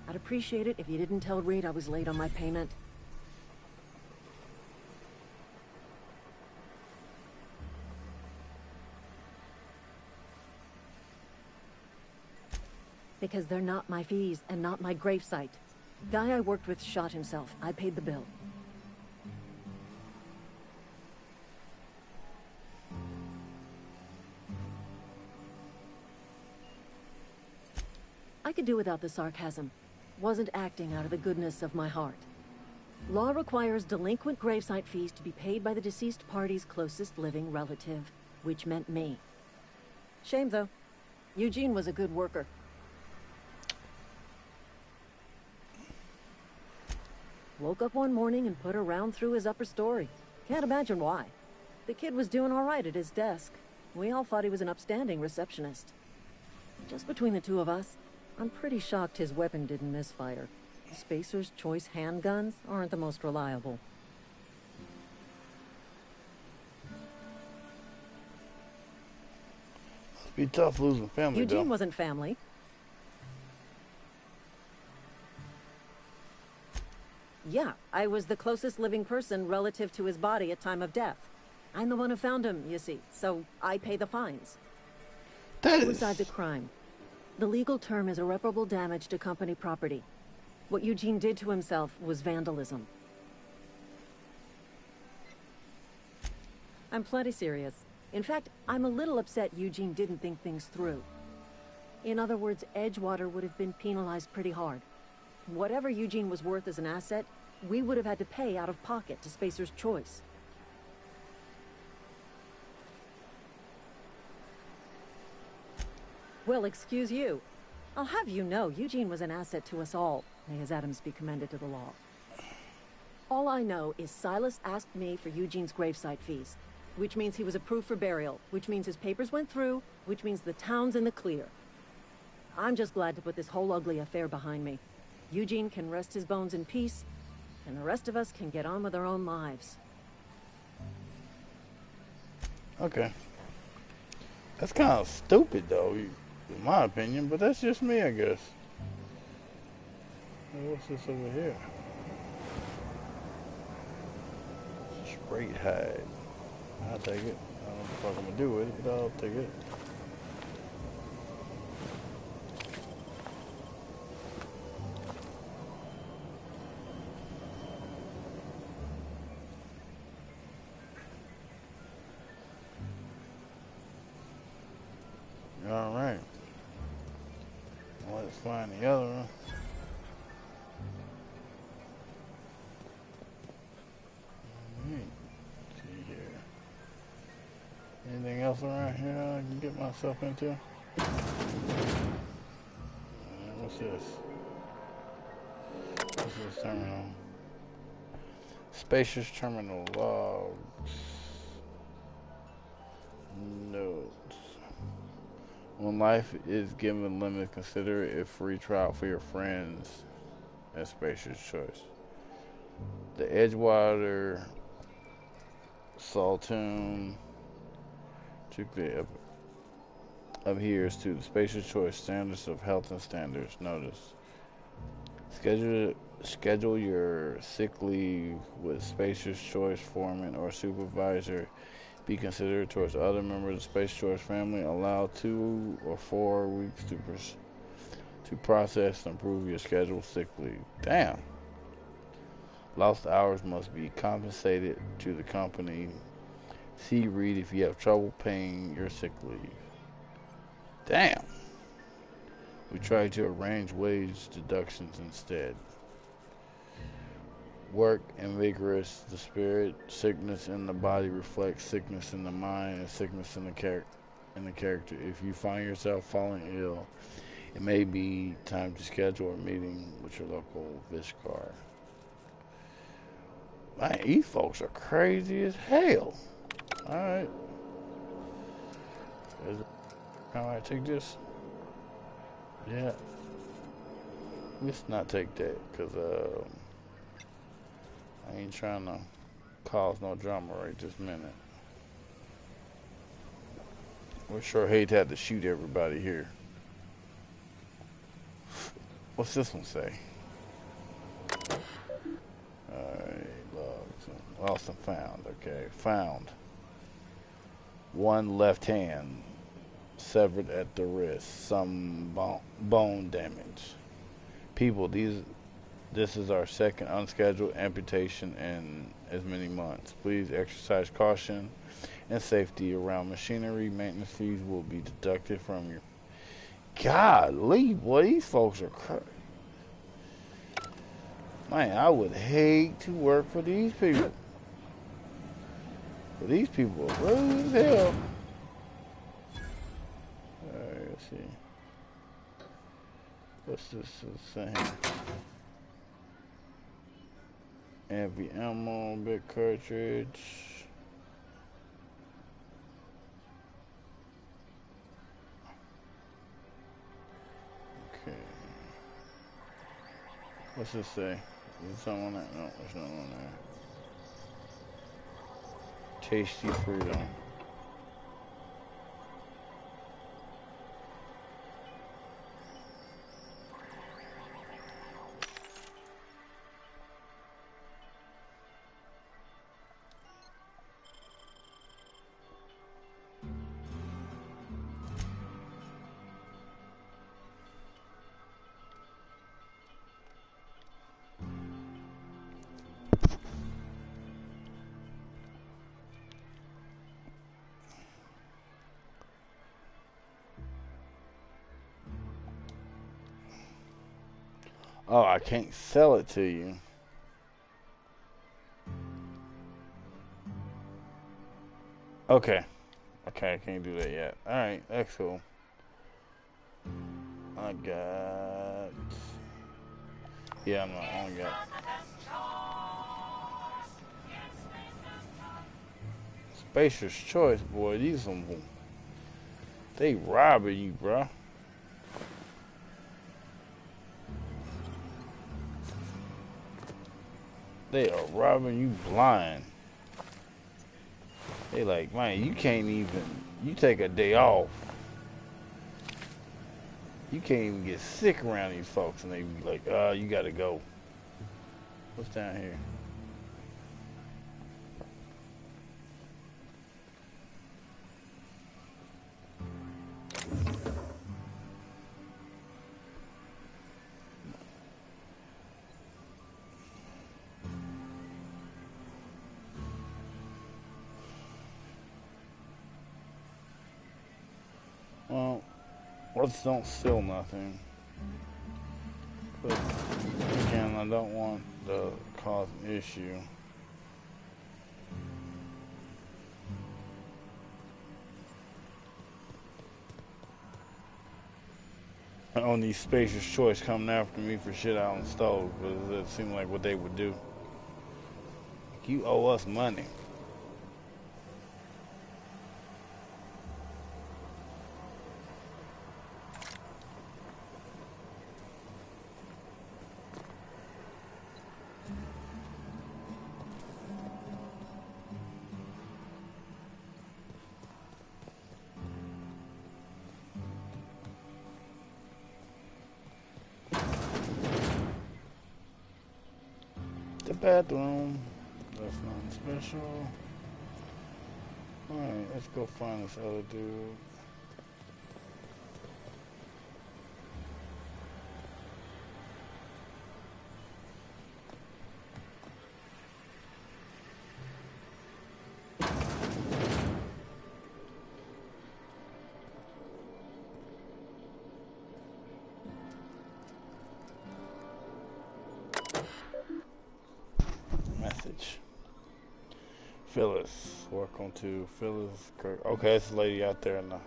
I'd appreciate it if you didn't tell Reed I was late on my payment. Because they're not my fees and not my gravesite. Guy I worked with shot himself. I paid the bill. I could do without the sarcasm. Wasn't acting out of the goodness of my heart. Law requires delinquent gravesite fees to be paid by the deceased party's closest living relative, which meant me. Shame, though. Eugene was a good worker. Woke up one morning and put a round through his upper story. Can't imagine why. The kid was doing all right at his desk. We all thought he was an upstanding receptionist. Just between the two of us, I'm pretty shocked his weapon didn't misfire. Spacer's Choice handguns aren't the most reliable. Must be tough losing family, Eugene though. wasn't family. Yeah, I was the closest living person relative to his body at time of death. I'm the one who found him, you see, so I pay the fines. Suicide's a crime. The legal term is irreparable damage to company property. What Eugene did to himself was vandalism. I'm plenty serious. In fact, I'm a little upset Eugene didn't think things through. In other words, Edgewater would have been penalized pretty hard. Whatever Eugene was worth as an asset, we would have had to pay out of pocket to Spacer's Choice. Well, excuse you. I'll have you know, Eugene was an asset to us all. May his atoms be commended to the law. All I know is Silas asked me for Eugene's gravesite fees, which means he was approved for burial, which means his papers went through, which means the town's in the clear. I'm just glad to put this whole ugly affair behind me. Eugene can rest his bones in peace, and the rest of us can get on with our own lives. Okay. That's kind of stupid, though, in my opinion, but that's just me, I guess. What's this over here? Straight hide. I'll take it. I don't know what I'm gonna do with it, but I'll take it. All right. Let's find the other one. See here. Anything else around here I can get myself into? What's this? What's this terminal? Spacious terminal logs. Notes. When life is given limit, consider it a free trial for your friends at Spacious Choice. The Edgewater Saltoon adheres to the Spacious Choice standards of health and standards. Notice. Schedule your sick leave with Spacious Choice foreman or supervisor. Be considerate towards other members of the Spacious Choice family. Allow 2 or 4 weeks to process and approve your scheduled sick leave. Damn. Lost hours must be compensated to the company. See read if you have trouble paying your sick leave. Damn. We try to arrange wage deductions instead. Work and vigorous the spirit. Sickness in the body reflects sickness in the mind and sickness in the character. If you find yourself falling ill, it may be time to schedule a meeting with your local Vishkar. Man, these folks are crazy as hell. Alright. How do I take this? Yeah. Let's not take that, because I ain't trying to cause no drama right this minute. We sure hate to have to shoot everybody here. What's this one say? Alright, lost and found. Okay, found. One left hand severed at the wrist. Some bone damage. People, this is our second unscheduled amputation in as many months. Please exercise caution and safety around machinery. Maintenance fees will be deducted from your... Golly, boy, these folks are crazy. Man, I would hate to work for these people. But these people are rude as hell. Alright, let's see. What's this saying? Heavy ammo, big cartridge. What's this say? Is there something on that? No, there's nothing on there. Tasty freedom. Oh, I can't sell it to you. Okay. Okay, I can't do that yet. Alright, that's cool. I got... Yeah, I only got... Spacer's Choice, boy, these some... They robbing you, bruh. They are robbing you blind. They like, man, you can't even... You take a day off. You can't even get sick around these folks, and they be like, you gotta go. What's down here? Well, let's don't steal nothing. But again, I don't want to cause an issue. On these Spacer's Choice coming after me for shit I don't stole, because that seemed like what they would do. You owe us money. The bathroom. That's nothing special. Alright, let's go find this other dude. Message. Phyllis. Welcome to Phyllis Kirk. Okay, it's a lady out there now.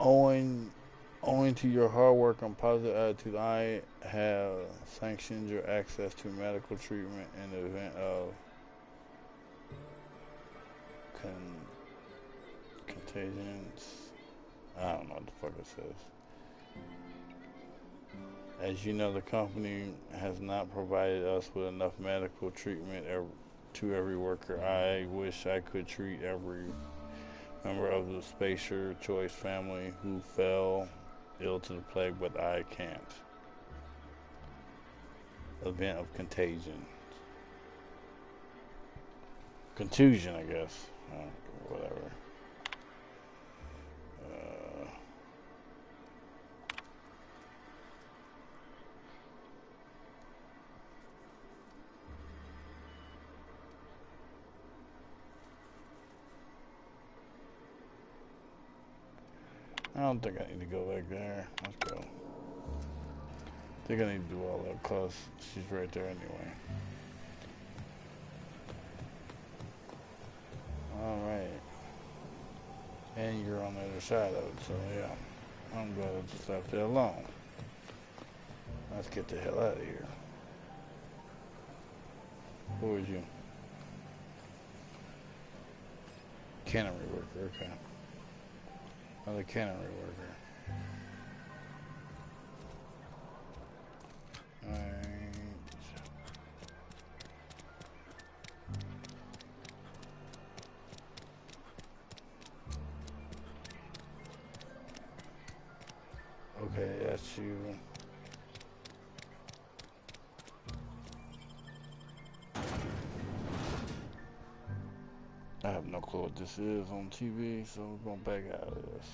Owing to your hard work and positive attitude, I have sanctioned your access to medical treatment in the event of contagions. I don't know what the fuck it says. As you know, the company has not provided us with enough medical treatment to every worker. I wish I could treat every member of the Spacer Choice family who fell ill to the plague, but I can't. Event of contagion. Contusion, I guess. Whatever. I don't think I need to go back there. Let's go. I think I need to do all that because she's right there anyway. Alright. And you're on the other side of it, so yeah. I'm glad I just left it alone. Let's get the hell out of here. Who is you? Cannery worker, okay. Another cannery worker. Okay, that's you. I have no clue what this is on TV, so we're going back out of this.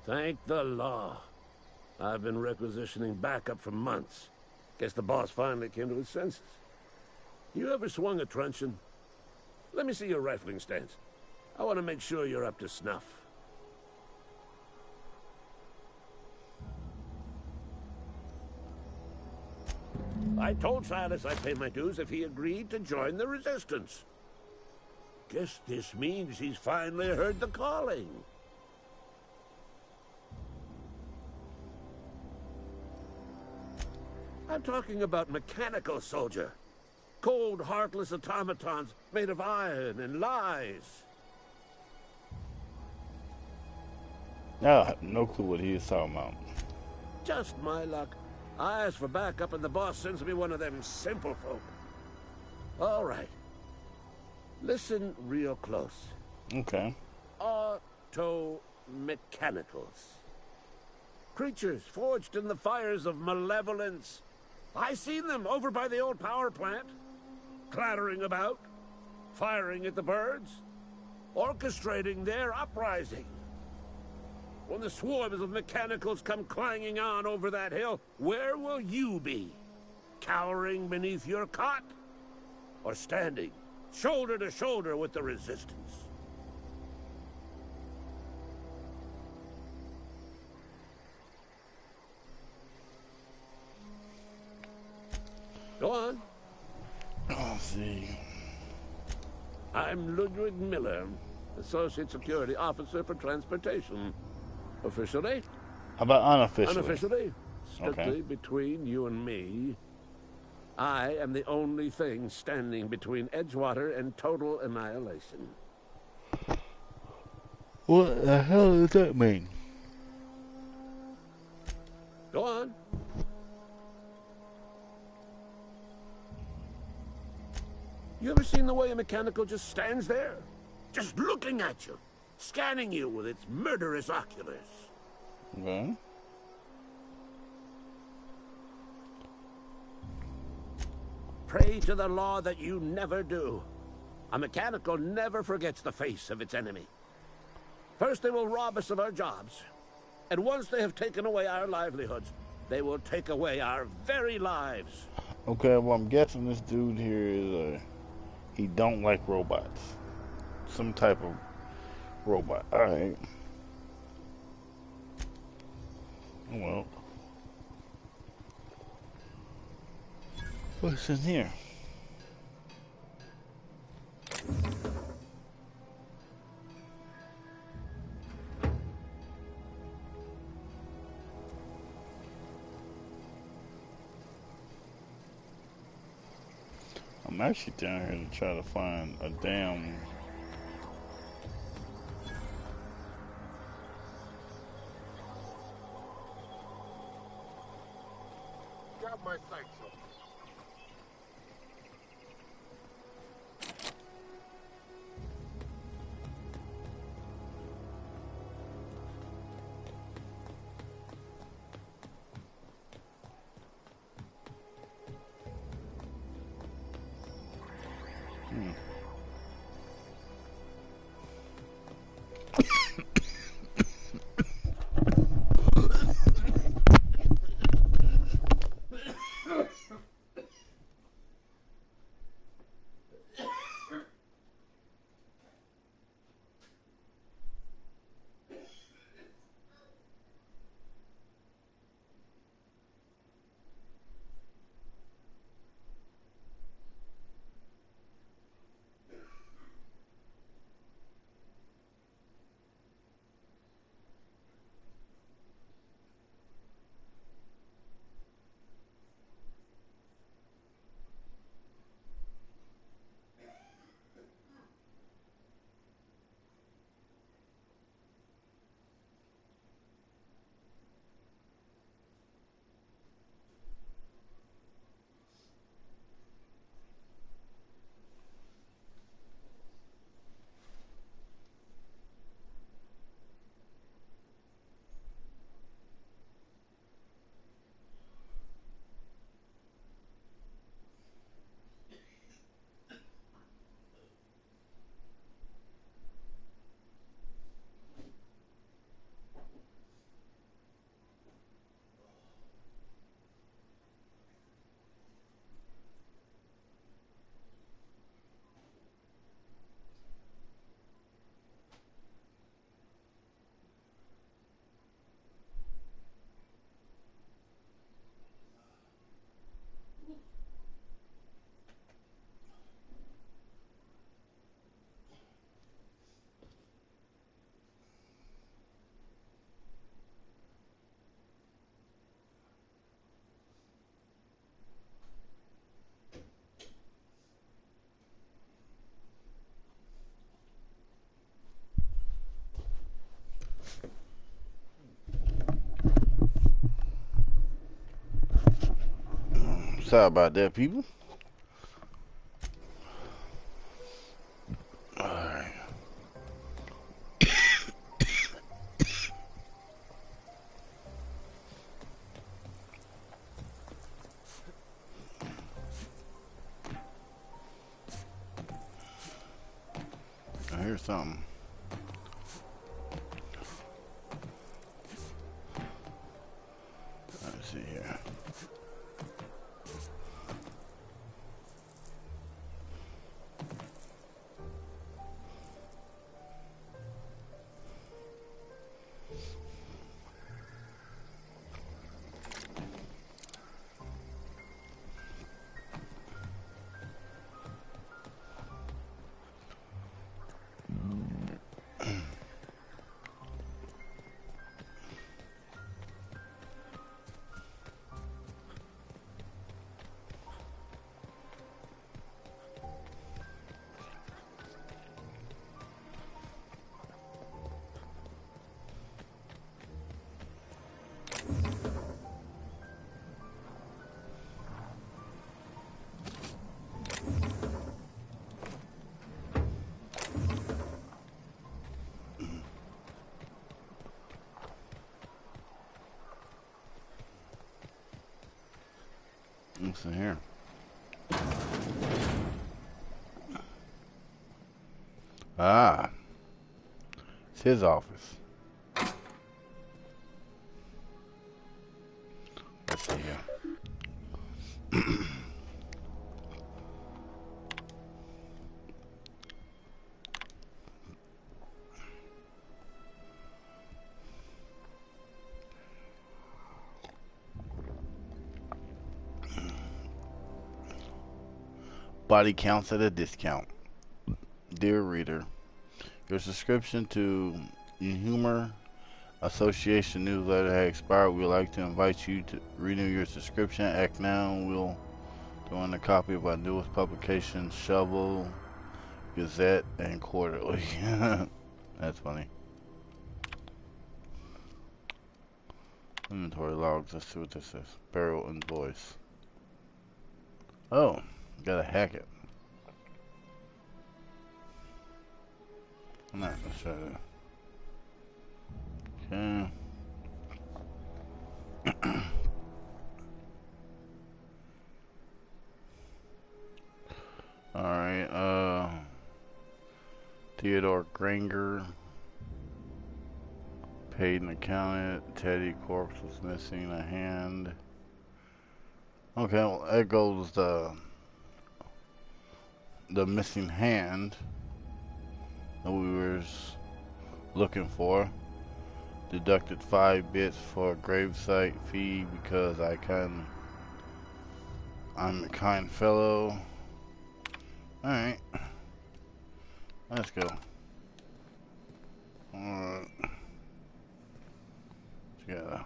Thank the law. I've been requisitioning backup for months. Guess the boss finally came to his senses. You ever swung a truncheon? Let me see your rifling stance. I want to make sure you're up to snuff. I told Silas I'd pay my dues if he agreed to join the resistance. Guess this means he's finally heard the calling. I'm talking about mechanical soldier. Cold, heartless automatons made of iron and lies. I have no clue what he is talking about. Just my luck. I ask for backup and the boss sends me one of them simple folk. All right. Listen real close. Okay. Auto-mechanicals. Creatures forged in the fires of malevolence. I seen them over by the old power plant, clattering about, firing at the birds, orchestrating their uprising. When the swarms of mechanicals come clanging on over that hill, where will you be? Cowering beneath your cot? Or standing, shoulder to shoulder with the resistance? Go on. Let's see. I'm Ludwig Miller, Associate Security Officer for Transportation. Officially? How about unofficially? Unofficially, strictly between you and me, I am the only thing standing between Edgewater and total annihilation. What the hell does that mean? Go on. You ever seen the way a mechanical just stands there? Just looking at you, scanning you with its murderous oculars. Okay. Pray to the law that you never do. A mechanical never forgets the face of its enemy. First they will rob us of our jobs, and once they have taken away our livelihoods, they will take away our very lives. Okay, well I'm guessing this dude here is he don't like robots. Some type of robot. Alright. Well. What's in here? I'm actually down here to try to find a damn... Grab my sights open. Sorry about that, people. Alright. Here's something. Let's see here. What's in here? Ah, it's his office. Let's see here. Body counts at a discount. Dear reader, your subscription to Humor Association newsletter has expired. We would like to invite you to renew your subscription. Act now. We'll throw in a copy of our newest publication, Shovel, Gazette, and Quarterly. That's funny. Inventory logs. Let's see what this is. Burial invoice. Oh, gotta hack it. I'm not gonna show you. Okay. Alright, Theodore Granger. Paid and accounted. Teddy corpse was missing a hand. Okay, well, there goes the missing hand that we were looking for. Deducted 5 bits for a gravesite fee because I'm a kind fellow. Alright. Let's go. Alright. Yeah.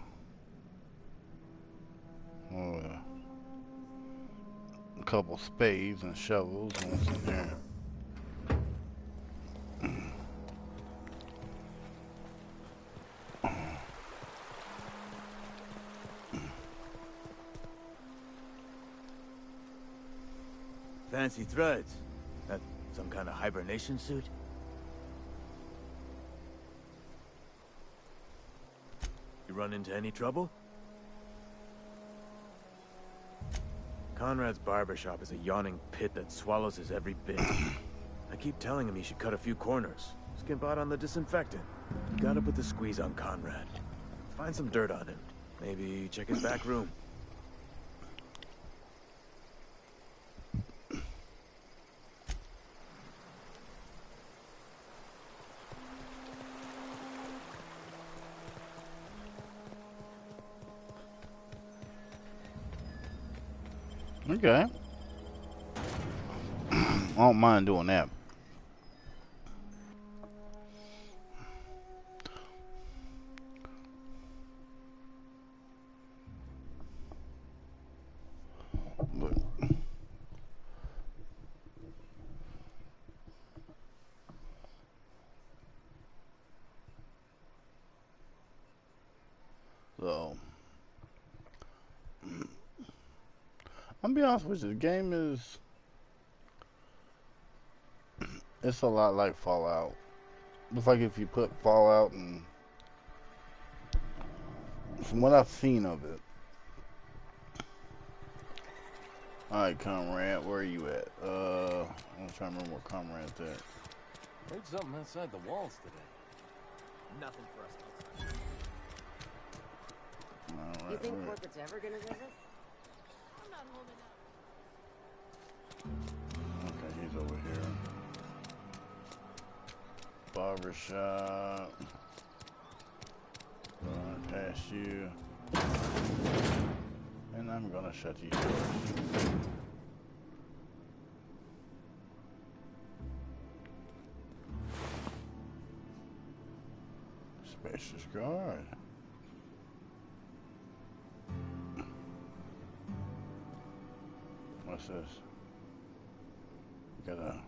A couple spades and shovels and what's in there. Fancy threads. That some kind of hibernation suit? You run into any trouble? Conrad's barbershop is a yawning pit that swallows his every bit. I keep telling him he should cut a few corners. Skimp out on the disinfectant. You gotta put the squeeze on Conrad. Find some dirt on him. Maybe check his back room. Okay. I don't mind doing that. But so I'm gonna be honest with you, the game is, it's a lot like Fallout. It's like if you put Fallout and, from what I've seen of it. Alright, Comrade, where are you at? I'm trying to remember where Comrade's at. Heard something outside the walls today. Nothing for us outside. Alright, You think corporate's ever gonna visit? I'm not holding out. okay, he's over here. Barbershop. Run past you. And I'm gonna shut these doors. Spacious guard. What's this? Got a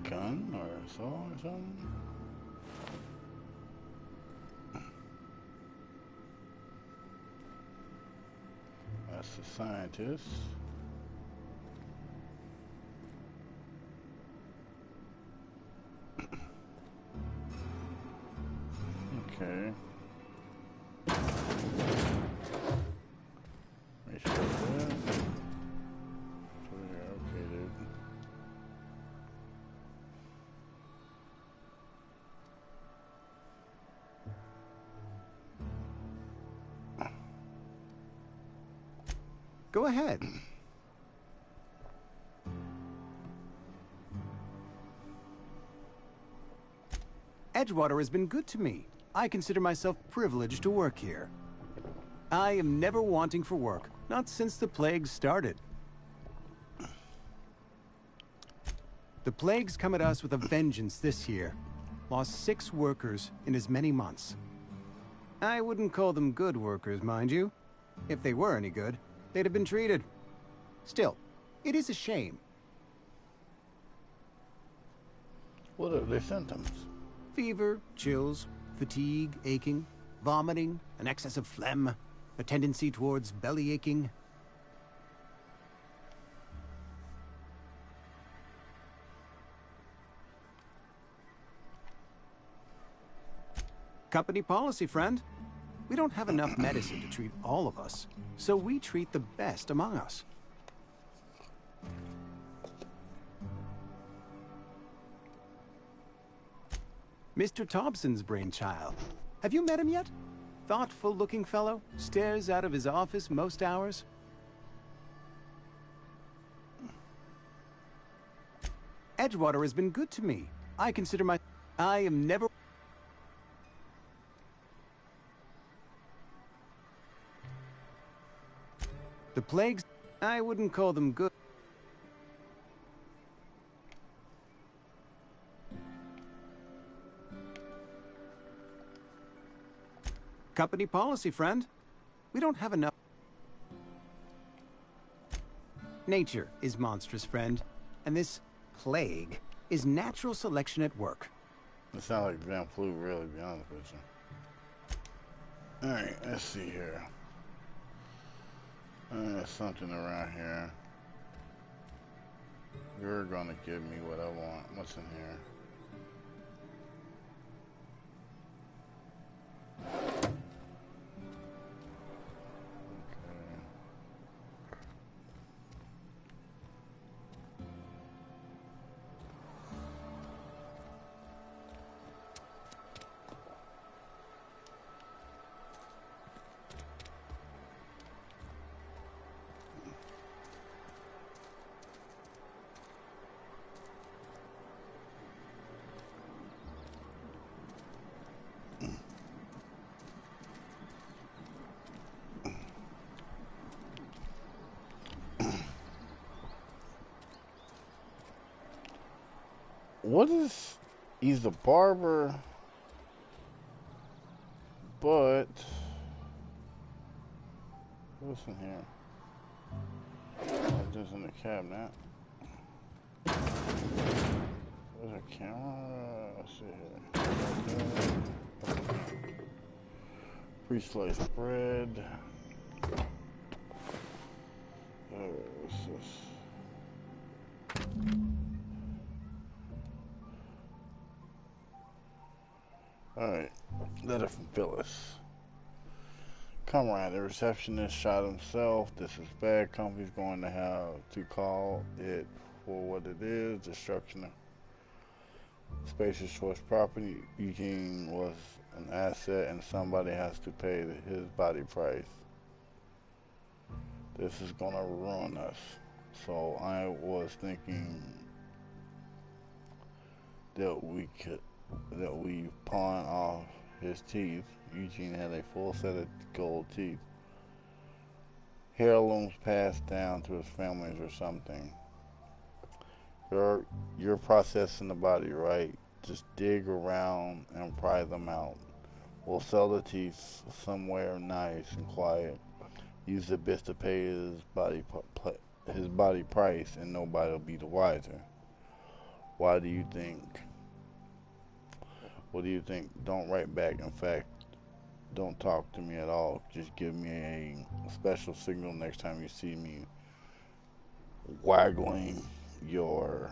gun or a saw or something? That's the scientist. Okay. Make sure that's there. Okay, dude. Go ahead. Edgewater has been good to me. I consider myself privileged to work here. I am never wanting for work, not since the plague started. The plague's come at us with a vengeance this year. Lost 6 workers in as many months. I wouldn't call them good workers, mind you. If they were any good, they'd have been treated. Still, it is a shame. What are their symptoms? Fever, chills, fatigue, aching, vomiting, an excess of phlegm, a tendency towards belly aching. Company policy, friend. We don't have enough medicine to treat all of us, so we treat the best among us. Mr. Thompson's brainchild. Have you met him yet? Thoughtful-looking fellow, stares out of his office most hours. Edgewater has been good to me. I am never... The plagues, I wouldn't call them good. Company policy, friend. We don't have enough. Nature is monstrous, friend. And this plague is natural selection at work. It sounds like damn flu, really, to be honest with you. Alright, let's see here. There's something around here. You're gonna give me what I want. What's in here? What is... He's a barber, but... What's in here? There's in the cabinet. There's a camera. Let's see here. Pre-sliced bread. this? Alright, letter from Phyllis. Comrade, the receptionist shot himself. This is bad. Company's going to have to call it for what it is. Destruction of Spacer's Choice property. Eugene was an asset and somebody has to pay his body price. This is gonna ruin us. So I was thinking that we pawn off his teeth. Eugene had a full set of gold teeth. Heirlooms passed down to his families or something. You're processing the body, right? Just dig around and pry them out. We'll sell the teeth somewhere nice and quiet. Use the bits to pay his body price, and nobody will be the wiser. Why do you think? What do you think? Don't write back. In fact, don't talk to me at all. Just give me a special signal next time you see me waggling your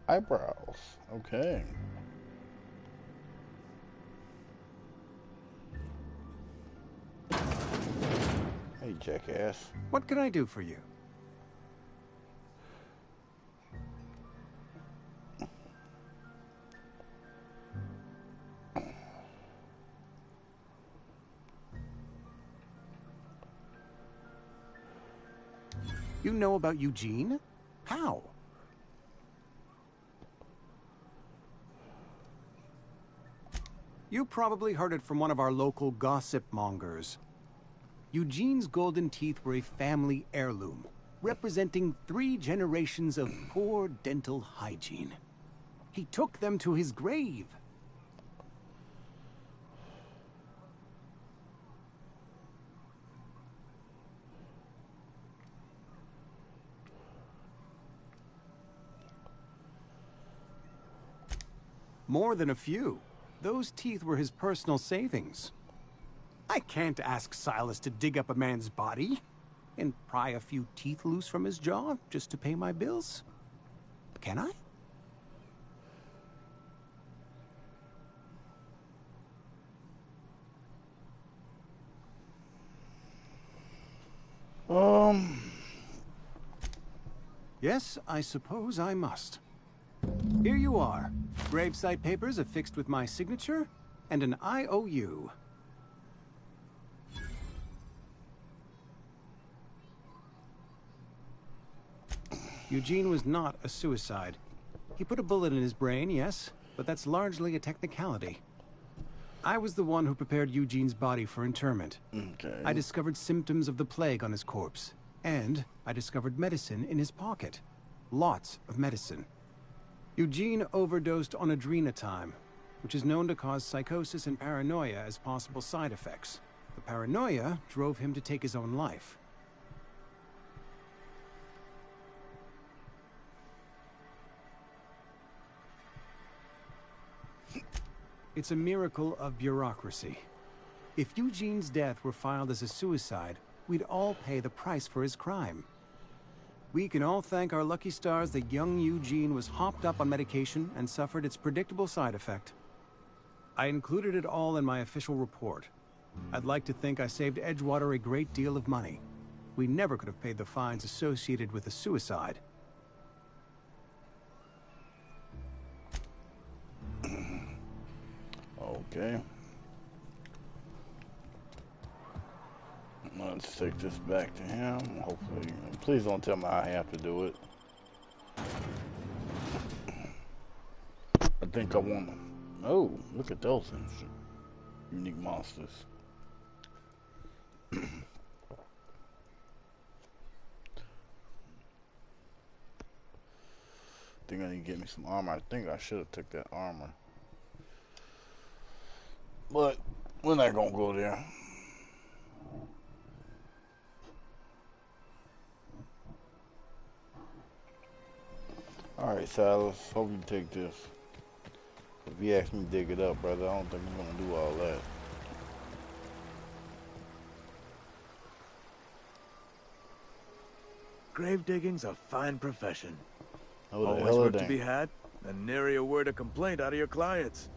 eyebrows. Okay. Hey, jackass. What can I do for you? You know about Eugene? How? You probably heard it from one of our local gossip mongers. Eugene's golden teeth were a family heirloom, representing 3 generations of poor dental hygiene. He took them to his grave. More than a few. Those teeth were his personal savings. I can't ask Silas to dig up a man's body and pry a few teeth loose from his jaw just to pay my bills. Can I? Yes, I suppose I must. Here you are. Gravesite papers affixed with my signature and an IOU. Eugene was not a suicide. He put a bullet in his brain, yes, but that's largely a technicality. I was the one who prepared Eugene's body for interment. Okay. I discovered symptoms of the plague on his corpse, and I discovered medicine in his pocket. Lots of medicine. Eugene overdosed on adrenatime, which is known to cause psychosis and paranoia as possible side effects. The paranoia drove him to take his own life. It's a miracle of bureaucracy. If Eugene's death were filed as a suicide, we'd all pay the price for his crime. We can all thank our lucky stars that young Eugene was hopped up on medication and suffered its predictable side effect. I included it all in my official report. I'd like to think I saved Edgewater a great deal of money. We never could have paid the fines associated with a suicide. Okay. Let's take this back to him. Hopefully, please don't tell me I have to do it. I think I want to. Oh, look at those things. Unique monsters. Think I need to get me some armor. I think I should have took that armor. But we're not gonna go there. Alright, Silas, hope you take this. If you ask me to dig it up, brother, I don't think I'm gonna do all that. grave digging's a fine profession. Oh, the Always hell work it to be ain't. had, and nary a word of complaint out of your clients.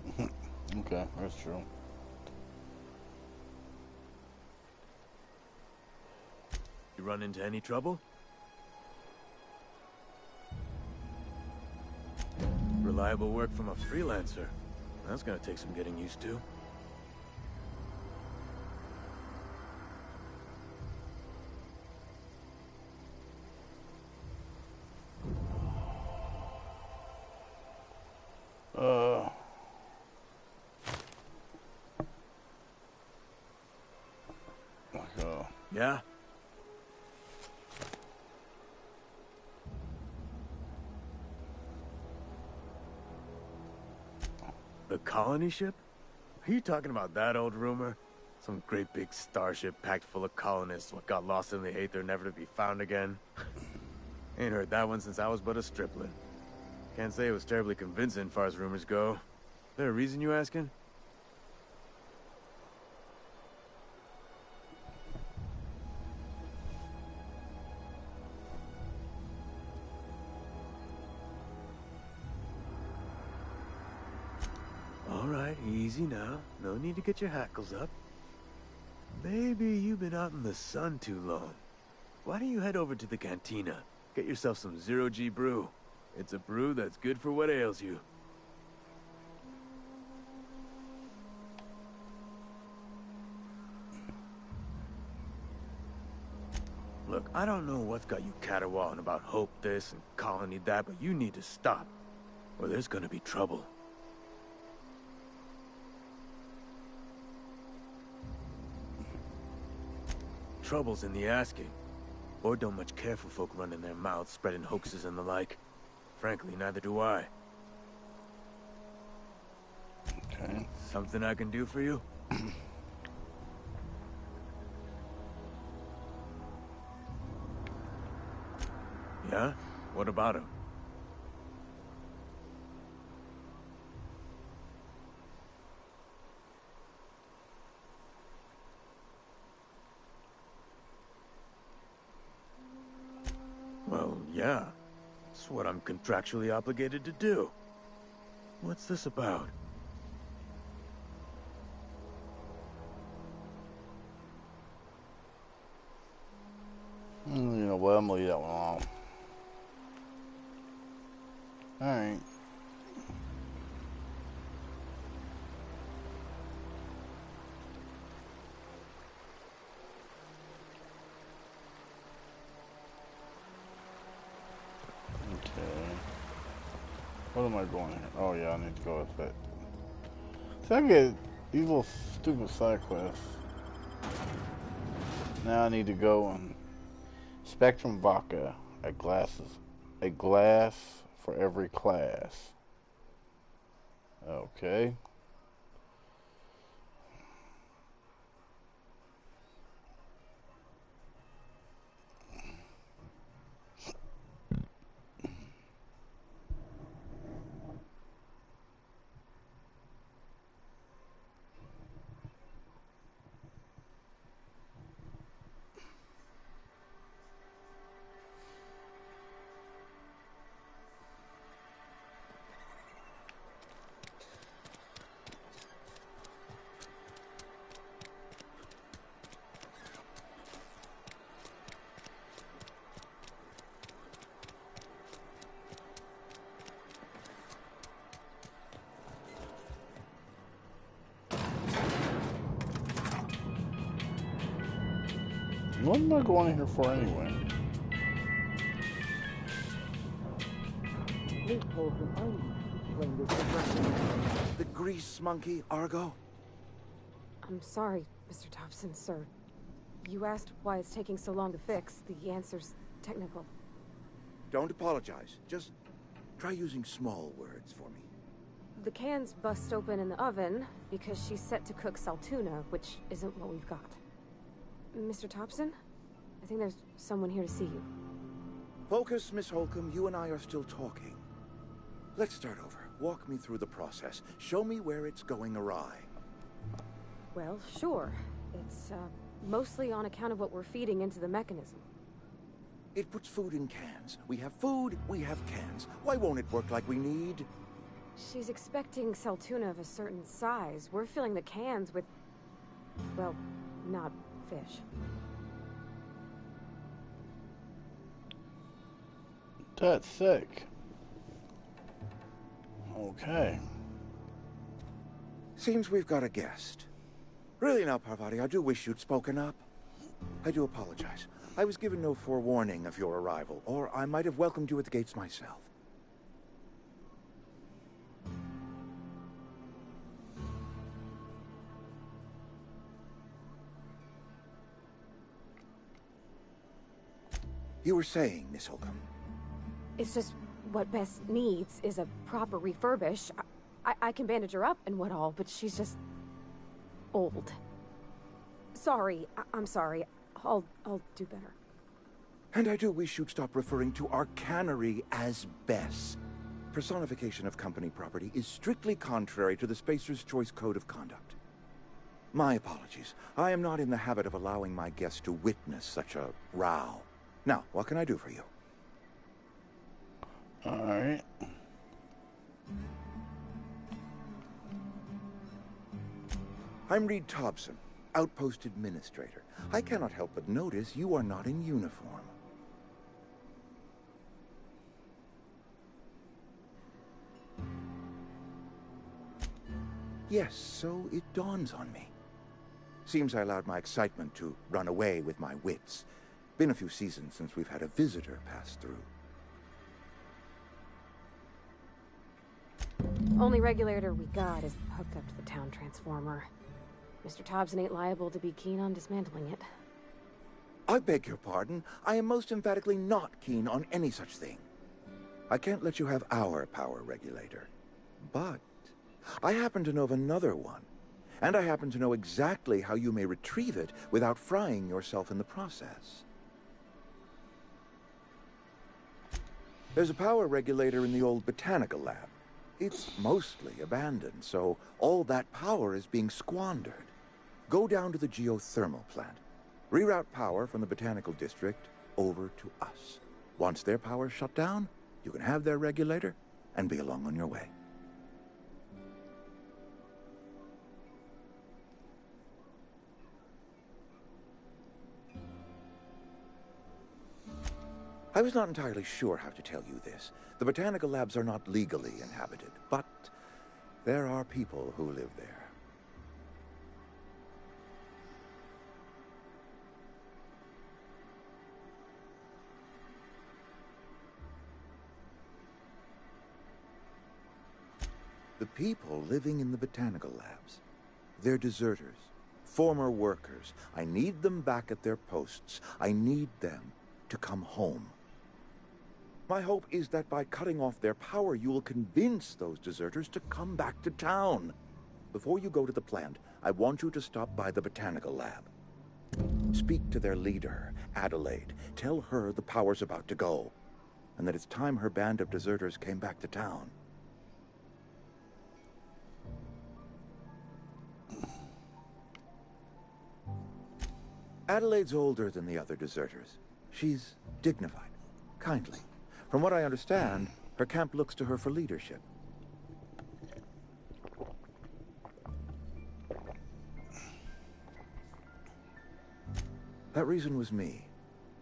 Okay, that's true. You run into any trouble? Reliable work from a freelancer. That's gonna take some getting used to. Yeah? The colony ship? Are you talking about that old rumor? Some great big starship packed full of colonists what got lost in the aether never to be found again? Ain't heard that one since I was but a stripling. Can't say it was terribly convincing far as rumors go. There a reason you asking? All right, easy now. No need to get your hackles up. Maybe you've been out in the sun too long. Why don't you head over to the cantina? Get yourself some zero-G brew. It's a brew that's good for what ails you. Look, I don't know what's got you caterwauling about hope this and colony that, but you need to stop, or there's gonna be trouble. Trouble's in the asking. Or don't much care for folk running their mouths, spreading hoaxes and the like. Frankly, neither do I. Okay. Something I can do for you? Yeah? What about him? Well, yeah. It's what I'm contractually obligated to do. What's this about? You know what? I'm gonna leave that one alone. Alright. What am I going here? Oh yeah, I need to go with that. So I get these little stupid side quests. Now I need to go and Spectrum Vodka at glasses. A glass for every class. Okay. What am I going here for anyway? Please, Holcomb, I need to explain this progressively. The grease monkey, Argo? I'm sorry, Mr. Thompson, sir. You asked why it's taking so long to fix. The answer's technical. Don't apologize. Just try using small words for me. The can's bust open in the oven because she's set to cook saltuna, which isn't what we've got. Mr. Thompson? I think there's someone here to see you. Focus, Miss Holcomb. You and I are still talking. Let's start over. Walk me through the process. Show me where it's going awry. Well, sure. It's, mostly on account of what we're feeding into the mechanism. It puts food in cans. We have food, we have cans. Why won't it work like we need? She's expecting Saltuna of a certain size. We're filling the cans with, well, not fish. That's sick. Okay. Seems we've got a guest. Really now, Parvati, I do wish you'd spoken up. I do apologize. I was given no forewarning of your arrival, or I might have welcomed you at the gates myself. You were saying, Miss Holcomb. It's just what Bess needs is a proper refurbish. I can bandage her up and what all, but she's just old. Sorry, I'm sorry. I'll do better. And I do wish you'd stop referring to our cannery as Bess. Personification of company property is strictly contrary to the Spacer's Choice Code of Conduct. My apologies. I am not in the habit of allowing my guests to witness such a row. Now, what can I do for you? All right. I'm Reed Thompson, Outpost Administrator. I cannot help but notice you are not in uniform. Yes, so it dawns on me. Seems I allowed my excitement to run away with my wits. Been a few seasons since we've had a visitor pass through. Only regulator we got is hooked up to the town transformer. Mr. Thompson ain't liable to be keen on dismantling it. I beg your pardon. I am most emphatically not keen on any such thing. I can't let you have our power regulator. But I happen to know of another one. And I happen to know exactly how you may retrieve it without frying yourself in the process. There's a power regulator in the old botanical lab. It's mostly abandoned, so all that power is being squandered. Go down to the geothermal plant. Reroute power from the botanical district over to us. Once their power's shut down, you can have their regulator and be along on your way. I was not entirely sure how to tell you this. The botanical labs are not legally inhabited, but there are people who live there. The people living in the botanical labs, they're deserters, former workers. I need them back at their posts. I need them to come home. My hope is that by cutting off their power, you will convince those deserters to come back to town. Before you go to the plant, I want you to stop by the botanical lab. Speak to their leader, Adelaide. Tell her the power's about to go, and that it's time her band of deserters came back to town. Adelaide's older than the other deserters. She's dignified, kindly. From what I understand, her camp looks to her for leadership. That reason was me.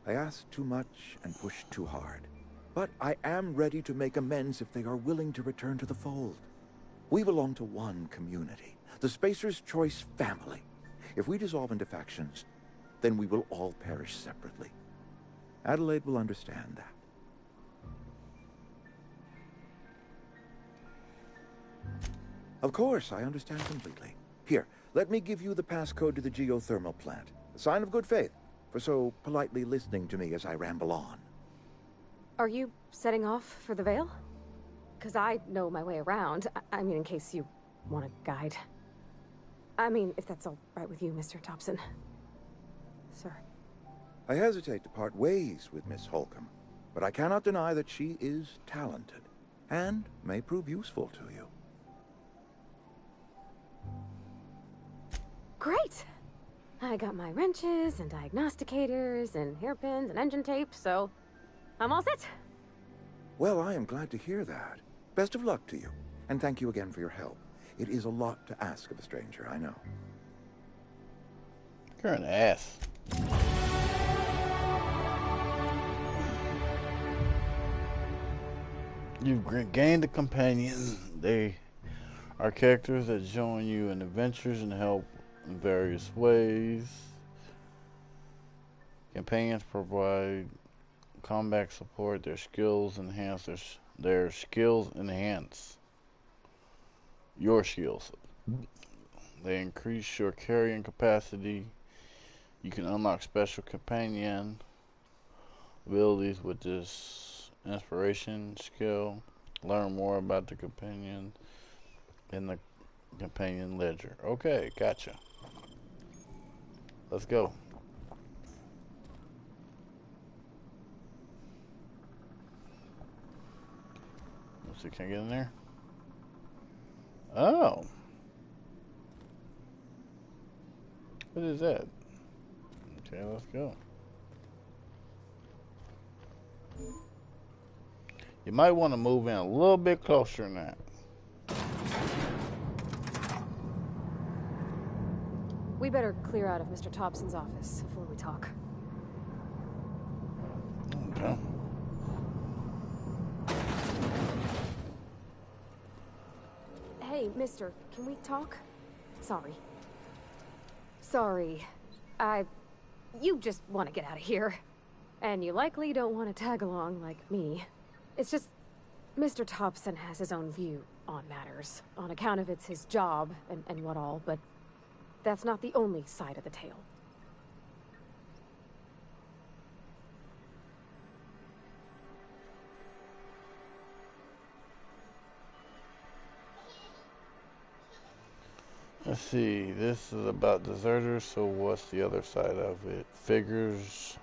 I asked too much and pushed too hard. But I am ready to make amends if they are willing to return to the fold. We belong to one community, the Spacer's Choice family. If we dissolve into factions, then we will all perish separately. Adelaide will understand that. Of course, I understand completely. Here, let me give you the passcode to the geothermal plant. A sign of good faith, for so politely listening to me as I ramble on. Are you setting off for the Vale? Because I know my way around. I mean, in case you want a guide. I mean, if that's all right with you, Mr. Thompson. Sir. I hesitate to part ways with Miss Holcomb, but I cannot deny that she is talented, and may prove useful to you. Great! I got my wrenches and diagnosticators and hairpins and engine tape, so I'm all set. Well, I am glad to hear that. Best of luck to you, and thank you again for your help. It is a lot to ask of a stranger, I know. You're an ass. You've gained a companion. They are characters that join you in adventures and help in various ways. Companions provide combat support. Their skills enhance their skills enhance your skills. They increase your carrying capacity. You can unlock special companion abilities with this inspiration skill. Learn more about the companion in the companion ledger. Okay, gotcha. Let's go. Let's see, can I get in there? Oh. What is that? Okay, let's go. You might want to move in a little bit closer than that. We better clear out of Mr. Thompson's office before we talk. Okay. Hey, mister, can we talk? Sorry. You just want to get out of here. And you likely don't want to tag along like me. It's just, Mr. Thompson has his own view on matters, on account of it's his job and what all, but that's not the only side of the tale. Let's see, this is about deserters, so what's the other side of it? Figures.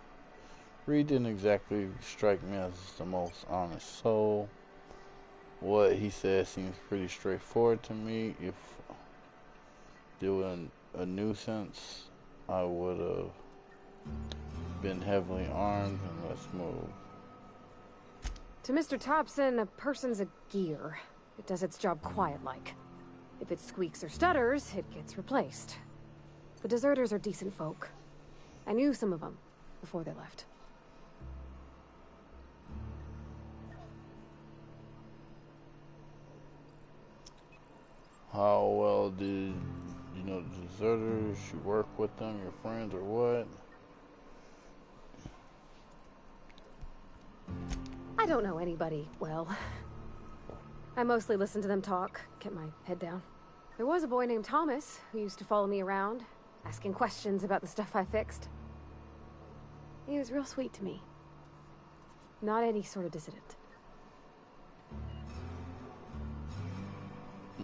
Reed didn't exactly strike me as the most honest soul. What he said seems pretty straightforward to me. If doing a nuisance, I would have been heavily armed, and let's move. To Mr. Thompson, a person's a gear. It does its job quiet-like. If it squeaks or stutters, it gets replaced. The deserters are decent folk. I knew some of them before they left. How well did you know the deserters? You work with them, your friends, or what? I don't know anybody well. I mostly listen to them talk, kept my head down. There was a boy named Thomas who used to follow me around, asking questions about the stuff I fixed. He was real sweet to me. Not any sort of dissident.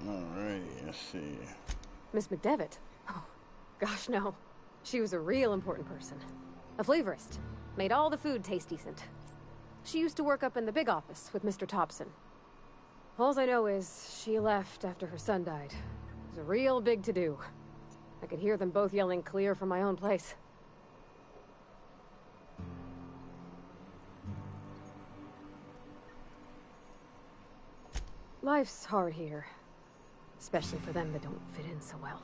Alrighty, let's see. Miss McDevitt? Oh, gosh, no. She was a real important person. A flavorist. Made all the food taste decent. She used to work up in the big office with Mr. Thompson. All I know is she left after her son died. It was a real big to-do. I could hear them both yelling clear from my own place. Life's hard here. Especially for them that don't fit in so well.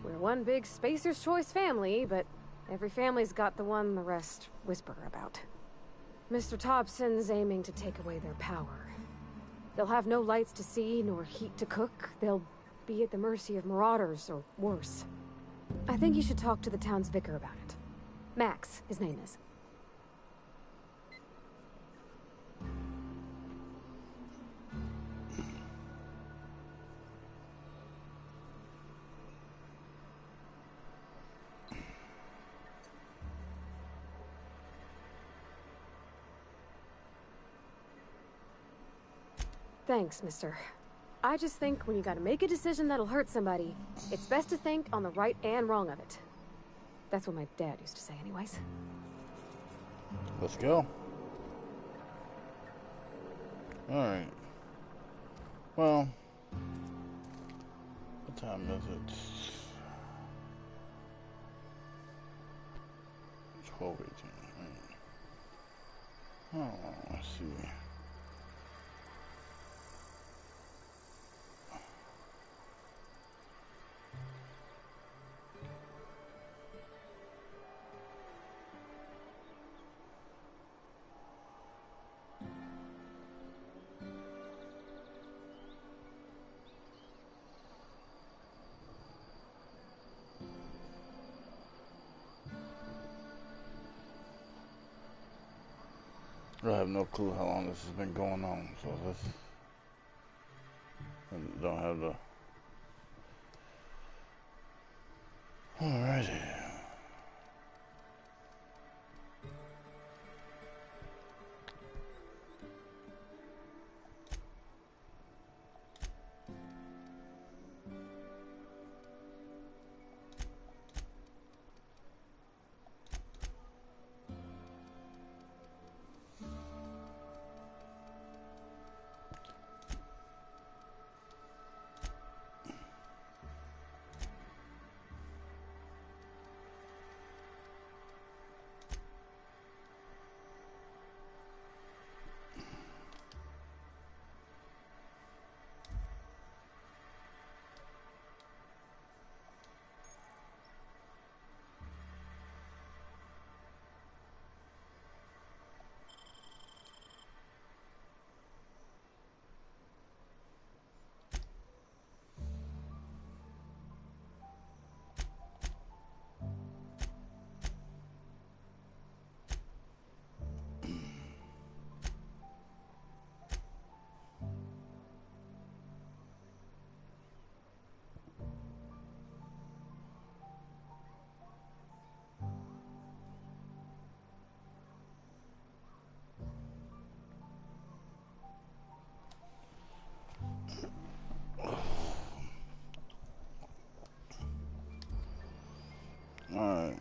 We're one big Spacer's Choice family, but every family's got the one the rest whisper about. Mr. Thompson's aiming to take away their power. They'll have no lights to see, nor heat to cook. They'll be at the mercy of marauders, or worse. I think you should talk to the town's vicar about it. Max, his name is. Thanks, mister. I just think when you gotta make a decision that'll hurt somebody, it's best to think on the right and wrong of it. That's what my dad used to say anyways. Let's go. Alright. Well, what time is it? 1218. Oh, let's see. I have no clue how long this has been going on, so this don't have the. Alrighty. Alright.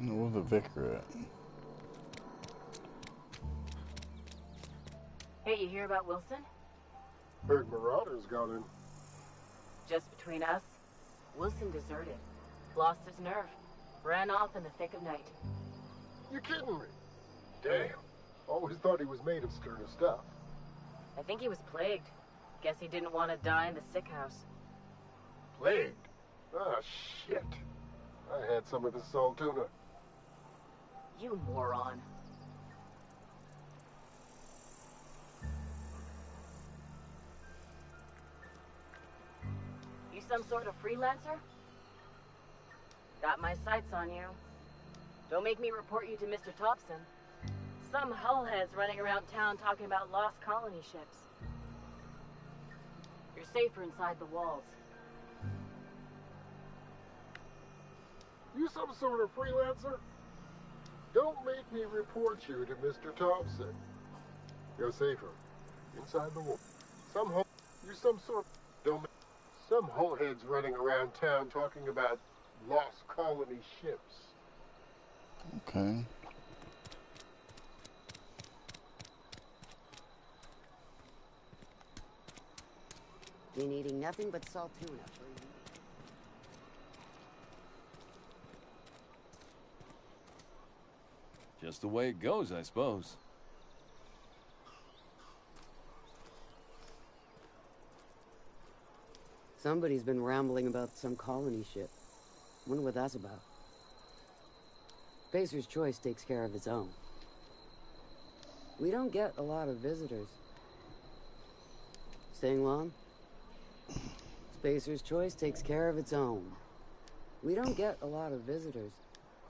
Where's the vicar at? Hey, you hear about Wilson? Heard Marauders got in. Just between us, Wilson deserted. Lost his nerve. Ran off in the thick of night. You kidding me? Damn. Always thought he was made of sterner stuff. I think he was plagued. Guess he didn't want to die in the sick house. Plagued? Ah, shit. I had some of his salt tuna. You moron. You some sort of freelancer? Got my sights on you. Don't make me report you to Mr. Thompson. Some hullheads running around town talking about lost colony ships. You're safer inside the walls. You some sort of freelancer? Don't make me report you to Mr. Thompson. You're safer. Inside the wall. Some hullheads running around town talking about lost colony ships. Okay. Been eating nothing but salt tuna for a year. Just the way it goes, I suppose. Somebody's been rambling about some colony ship. Wonder what that's about. Spacer's Choice takes care of its own. We don't get a lot of visitors. Staying long? Spacer's Choice takes care of its own. We don't get a lot of visitors.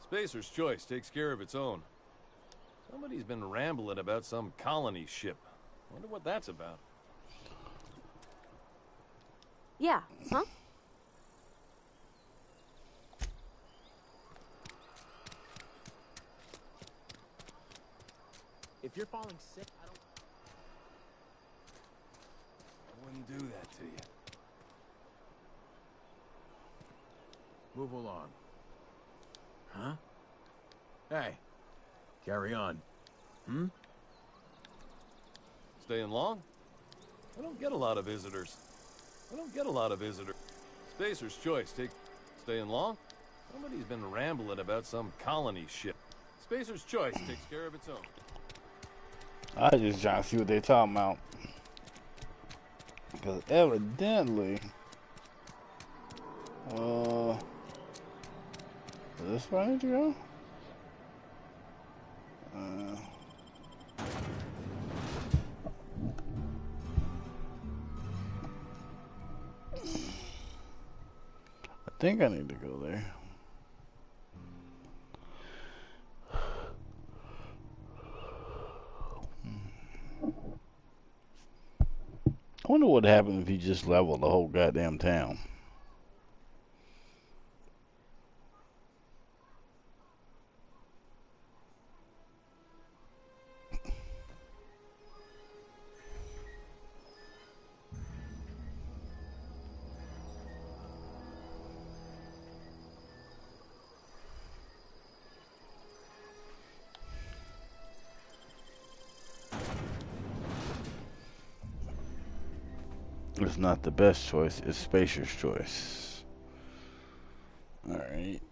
Spacer's Choice takes care of its own. Somebody's been rambling about some colony ship. Wonder what that's about. Yeah, huh? If you're falling sick, I don't... wouldn't do that to you. Move along. Huh? Hey, carry on. Hmm? Staying long? I don't get a lot of visitors. Spacer's choice. Staying long? Somebody's been rambling about some colony ship. Spacer's choice takes care of its own. I just trying to see what they talking about. Because evidently, is this where I need to go? I think I need to go there. I wonder what happened if you just leveled the whole goddamn town. It's not the best choice, it's Spacer's choice. Alright.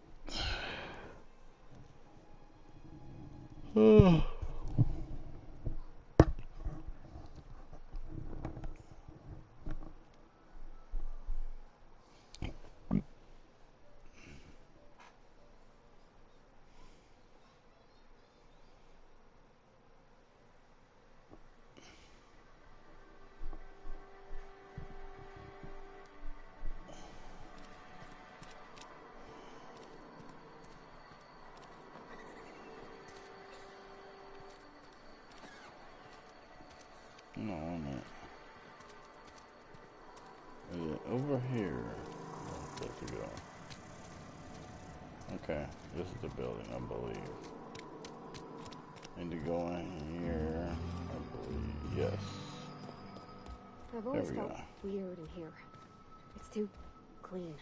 No, I'm not. Is it over here? Where to go? Okay, this is the building, I believe. Need to go in here, I believe. Yes. I've always felt weird in here. It's too clean.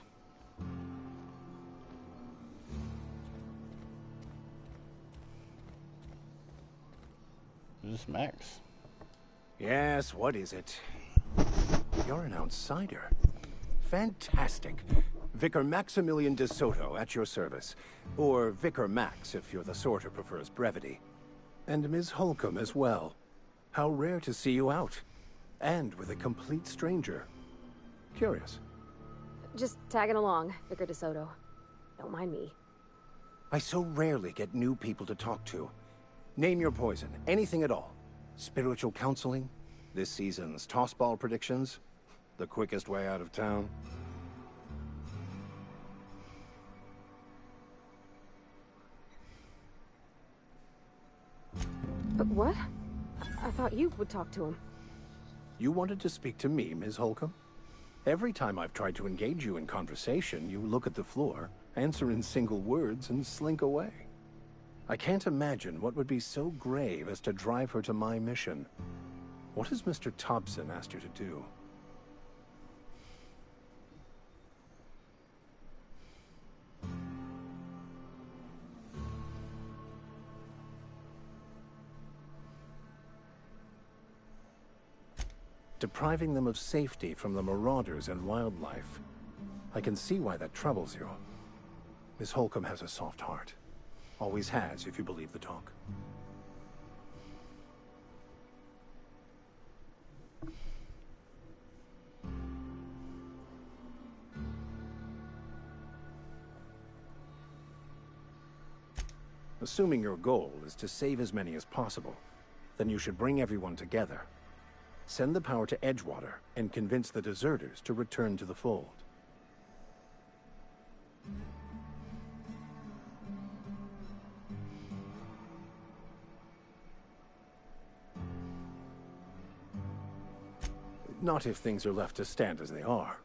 Is this Max? Yes, what is it? You're an outsider. Fantastic. Vicar Maximilian de Soto at your service. Or Vicar Max, if you're the sort who prefers brevity. And Ms. Holcomb as well. How rare to see you out. And with a complete stranger. Curious. Just tagging along, Vicar de Soto. Don't mind me. I so rarely get new people to talk to. Name your poison, anything at all. Spiritual counseling, this season's tossball predictions, the quickest way out of town. But what? I thought you would talk to him. You wanted to speak to me, Ms. Holcomb? Every time I've tried to engage you in conversation, you look at the floor, answer in single words, and slink away. I can't imagine what would be so grave as to drive her to my mission. What has Mr. Thompson asked you to do? Depriving them of safety from the marauders and wildlife. I can see why that troubles you. Miss Holcomb has a soft heart. Always has, if you believe the talk. Assuming your goal is to save as many as possible, then you should bring everyone together. Send the power to Edgewater and convince the deserters to return to the fold. Not if things are left to stand as they are.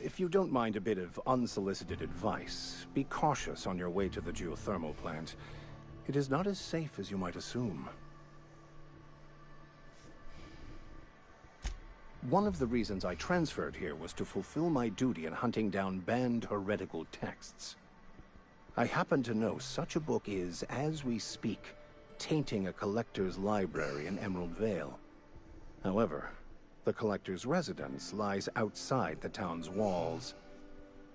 If you don't mind a bit of unsolicited advice, be cautious on your way to the geothermal plant. It is not as safe as you might assume. One of the reasons I transferred here was to fulfill my duty in hunting down banned heretical texts. I happen to know such a book is, as we speak, tainting a collector's library in Emerald Vale. However, the collector's residence lies outside the town's walls.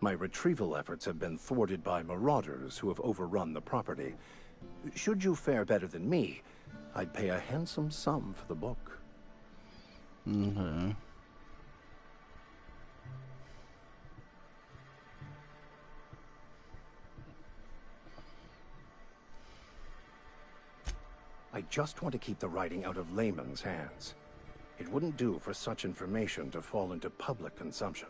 My retrieval efforts have been thwarted by marauders who have overrun the property. Should you fare better than me, I'd pay a handsome sum for the book. Okay. I just want to keep the writing out of layman's hands. It wouldn't do for such information to fall into public consumption.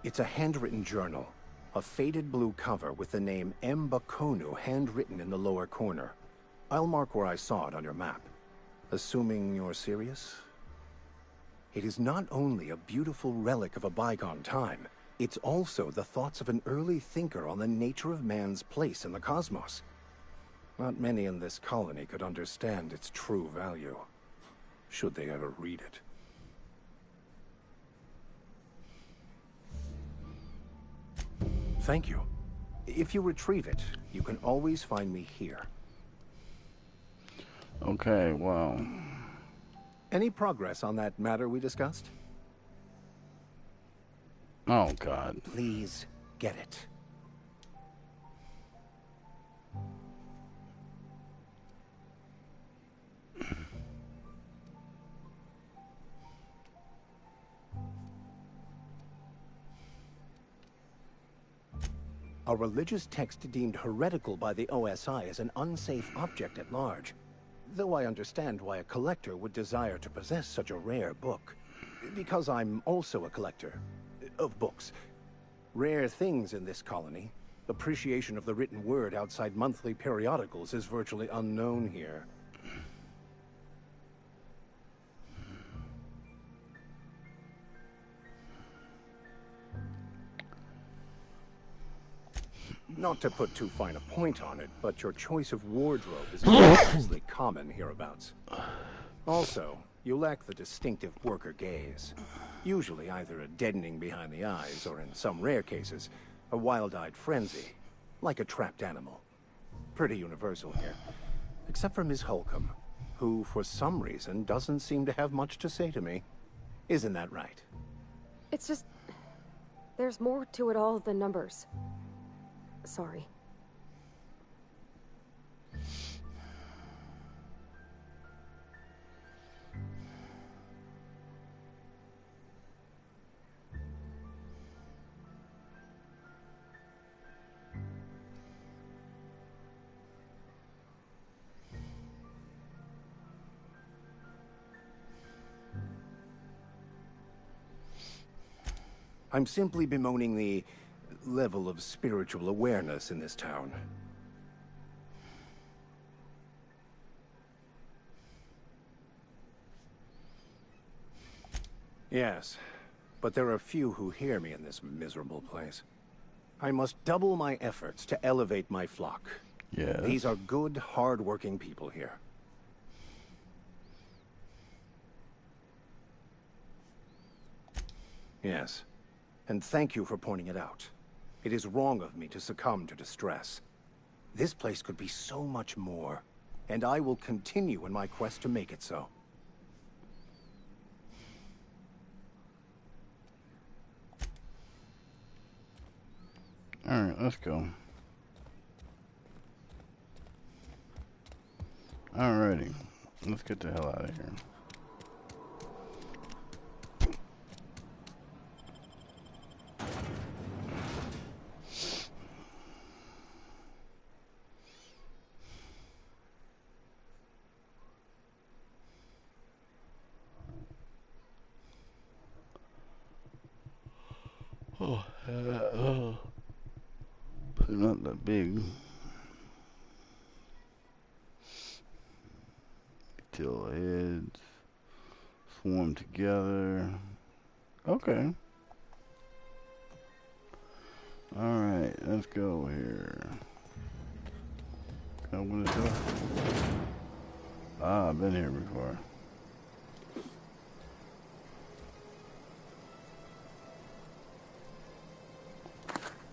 It's a handwritten journal. A faded blue cover with the name M. Bakonu handwritten in the lower corner. I'll mark where I saw it on your map. Assuming you're serious? It is not only a beautiful relic of a bygone time, it's also the thoughts of an early thinker on the nature of man's place in the cosmos. Not many in this colony could understand its true value, should they ever read it. Thank you. If you retrieve it, you can always find me here. Okay, well. Any progress on that matter we discussed? Oh, God. Please, get it. A religious text deemed heretical by the OSI is an unsafe object at large. Though I understand why a collector would desire to possess such a rare book. Because I'm also a collector of books. Rare things in this colony. Appreciation of the written word outside monthly periodicals is virtually unknown here. Not to put too fine a point on it, but your choice of wardrobe is obviously common hereabouts. Also, you lack the distinctive worker gaze. Usually either a deadening behind the eyes, or in some rare cases, a wild-eyed frenzy, like a trapped animal. Pretty universal here. Except for Miss Holcomb, who, for some reason, doesn't seem to have much to say to me. Isn't that right? It's just... there's more to it all than numbers. Sorry. I'm simply bemoaning the level of spiritual awareness in this town. Yes, but there are few who hear me in this miserable place. I must double my efforts to elevate my flock. Yes. These are good, hard-working people here. Yes, and thank you for pointing it out. It is wrong of me to succumb to distress. This place could be so much more, and I will continue in my quest to make it so. Alright, let's go. Alrighty, let's get the hell out of here. Not that big. detail heads. Swarm together. Okay. Alright, let's go here. Can I open this door? Ah, I've been here before.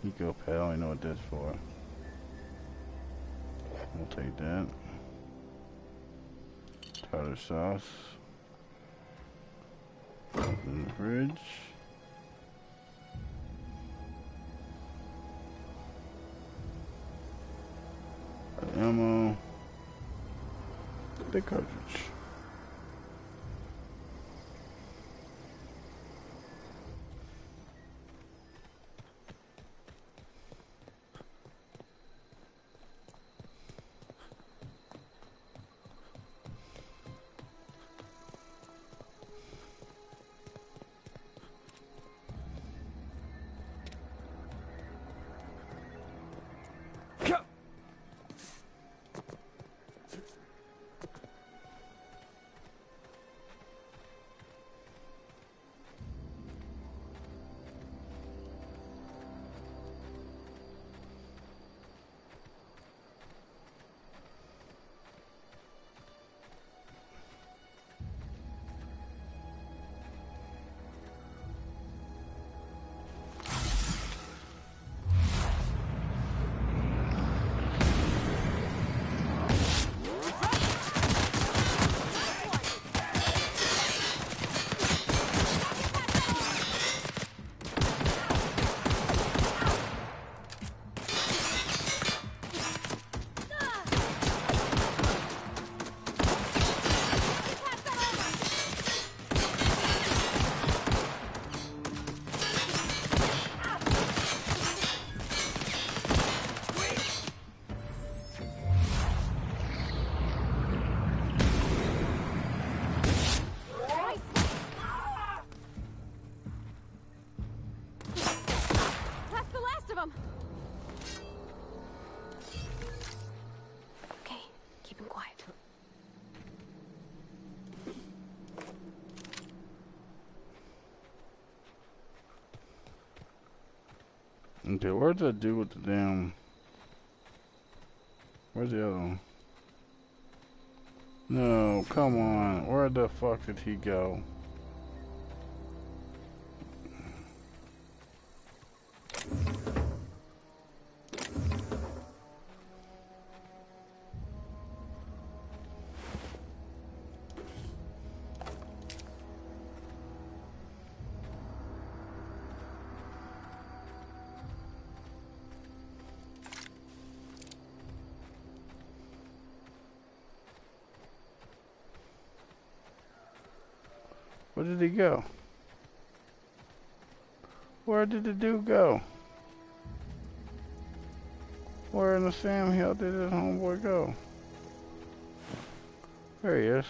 Eco pad, I don't even know what that's for. We'll take that. Tartar sauce. In the fridge. Ammo. The cartridge. Okay, where'd that dude with the damn... Where's the other one? No, come on. Where the fuck did he go? Where did he go? Where did the dude go? Where in the Sam Hill did his homeboy go? There he is.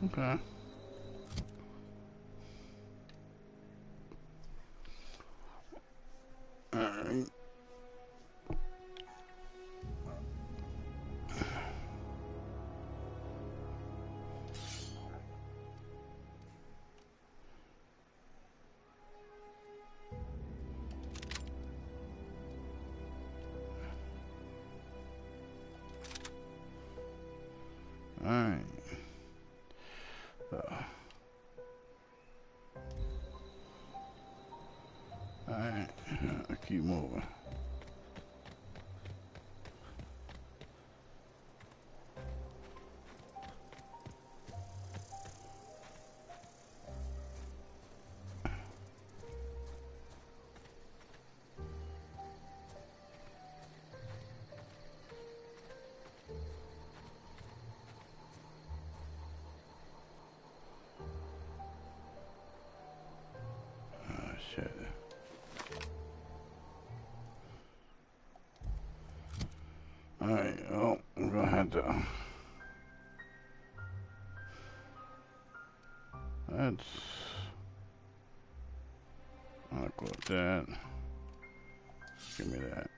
Okay. Alright. Alright. Alright. I keep moving. Shit. Alright, well, I'm gonna have to... That's... I'll go with that. Give me that.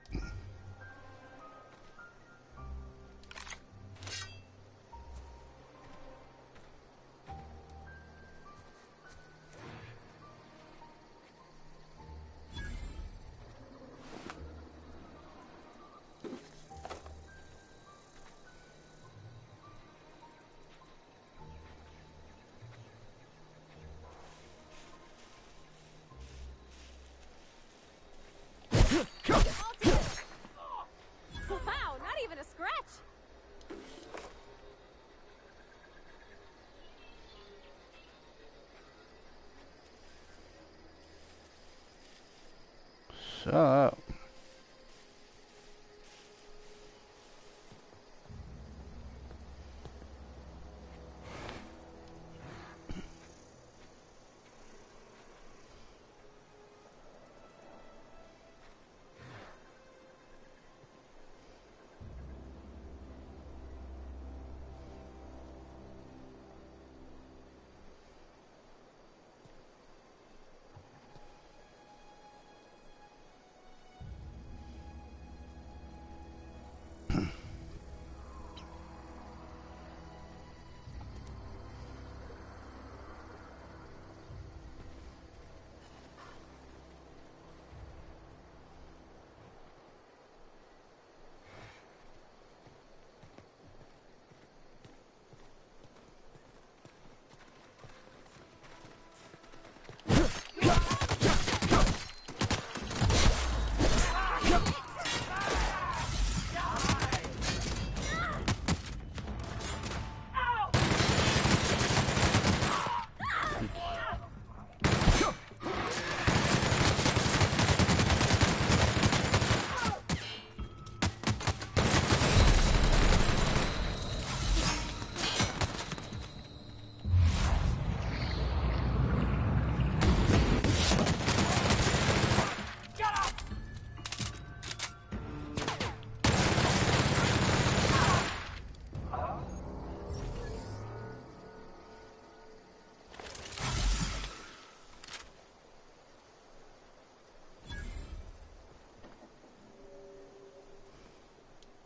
Wow, not even a scratch. Shut up.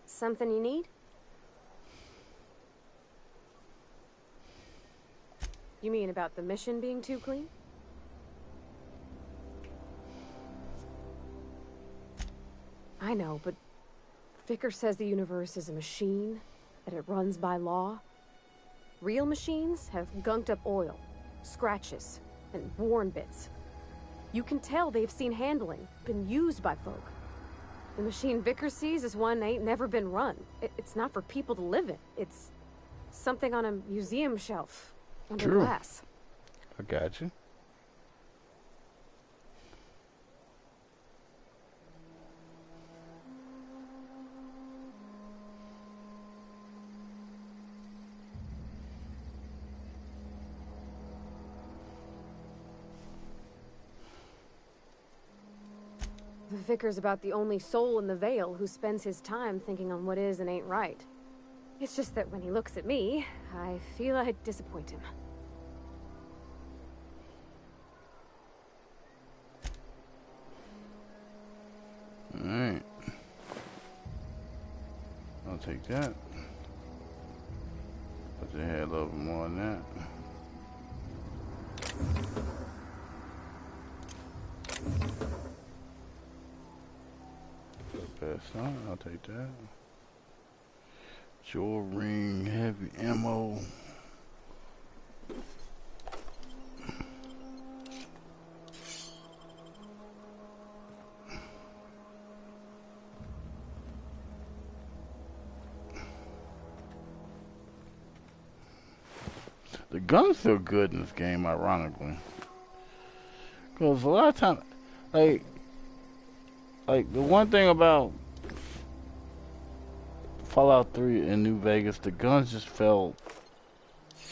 Something you need? You mean about the mission being too clean? I know, but Vicker says the universe is a machine, that it runs by law. Real machines have gunked up oil, scratches, and worn bits. You can tell they've seen handling, been used by folk. The machine Vicker sees is one ain't never been run. It's not for people to live in. It's something on a museum shelf under True. glass. I got you. The Vicar's about the only soul in the Vale who spends his time thinking on what is and ain't right. It's just that when he looks at me, I feel I'd disappoint him. Alright. I'll take that. Put your head a little bit more than that. Pass on, I'll take that. Jewel ring, heavy ammo. The guns feel good in this game, ironically. Because a lot of times, like the one thing about Fallout 3 in New Vegas, the guns just felt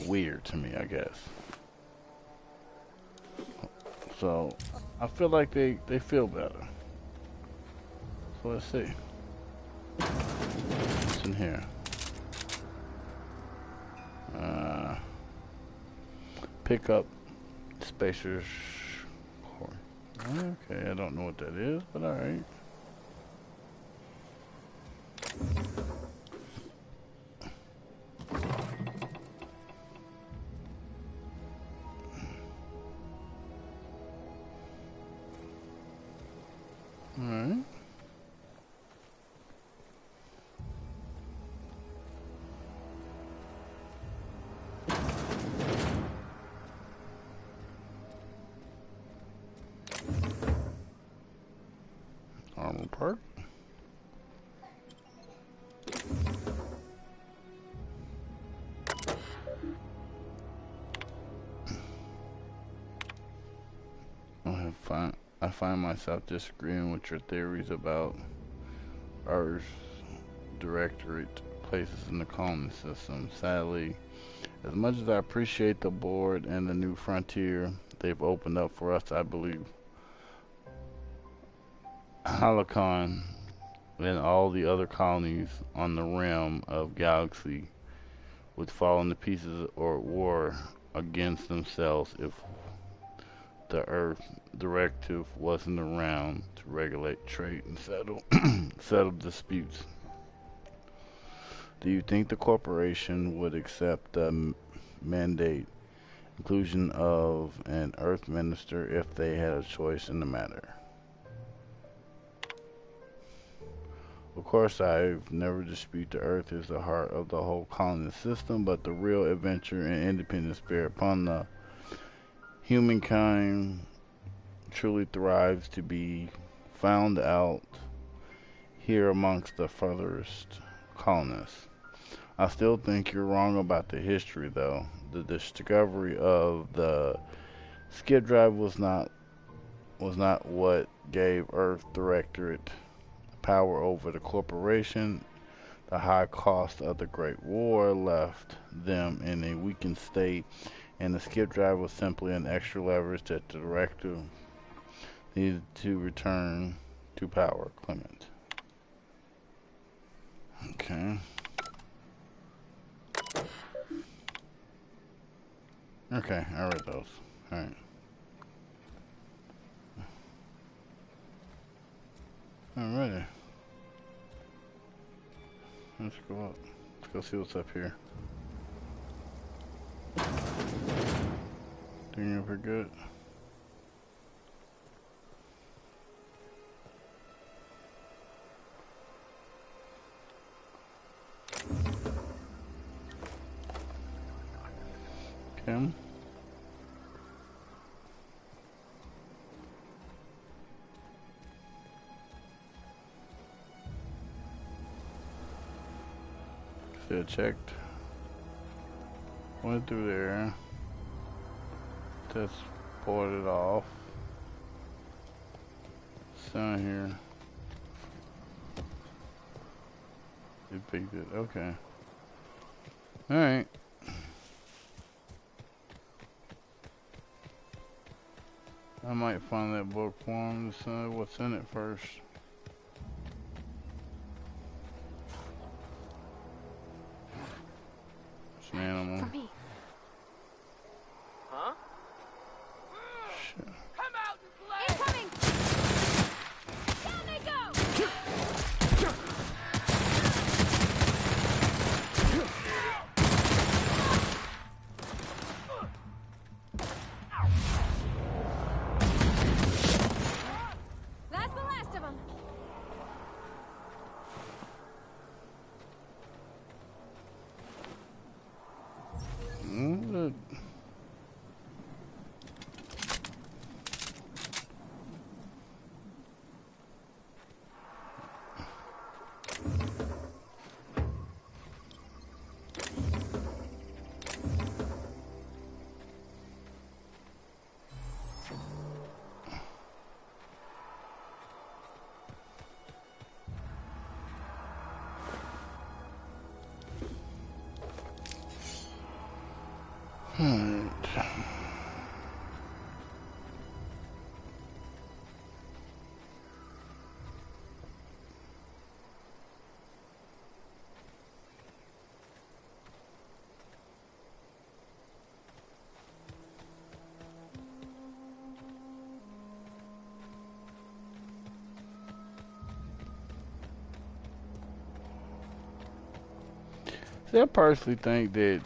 weird to me, I guess. So, I feel like they feel better. So let's see. What's in here? Pick up spacers. Okay, I don't know what that is, but alright. Alright. Armor part. I find myself disagreeing with your theories about Earth's directorate places in the colony system. Sadly, as much as I appreciate the board and the new frontier they've opened up for us, I believe Halcyon and all the other colonies on the rim of galaxy would fall into pieces or war against themselves if the Earth directive wasn't around to regulate trade and settle disputes. Do you think the corporation would accept the mandate inclusion of an Earth minister if they had a choice in the matter? Of course, I've never disputed the Earth is the heart of the whole colony system, but the real adventure and independent spirit upon the humankind truly thrives to be found out here amongst the furthest colonists. I still think you're wrong about the history, though. The discovery of the skip drive was not what gave Earth Directorate power over the corporation. The high cost of the Great War left them in a weakened state, and the skip drive was simply an extra leverage that the director needed to return to power. Clement. Okay. Okay, I read those. Alright. Alrighty. Let's go up. Let's go see what's up here. Doing over good. Okay. Should have checked. Went through there. Just poured it off. It's down here. You picked it. Okay. Alright. I might find that book for him to see what's in it first. It's an animal. For me. Huh? Shit. Come out and play! Incoming! Down they go! That's the last of them. Mm, See, I personally think that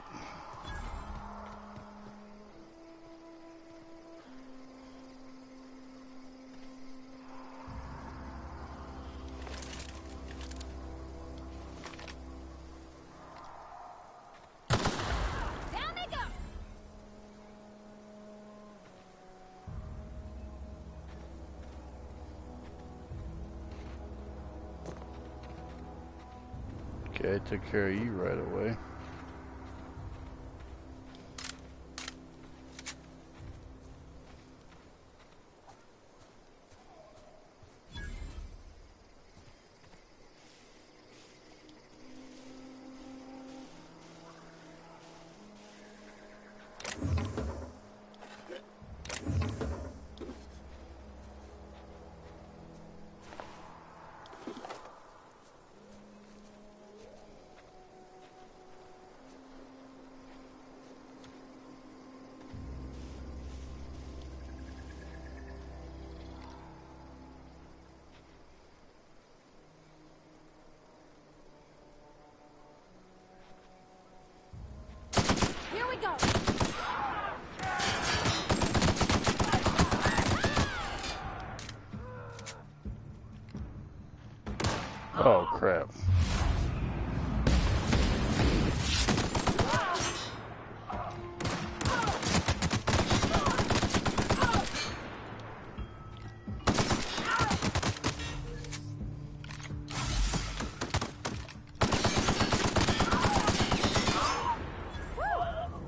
okay, I took care of you right away. Here we go. Oh crap.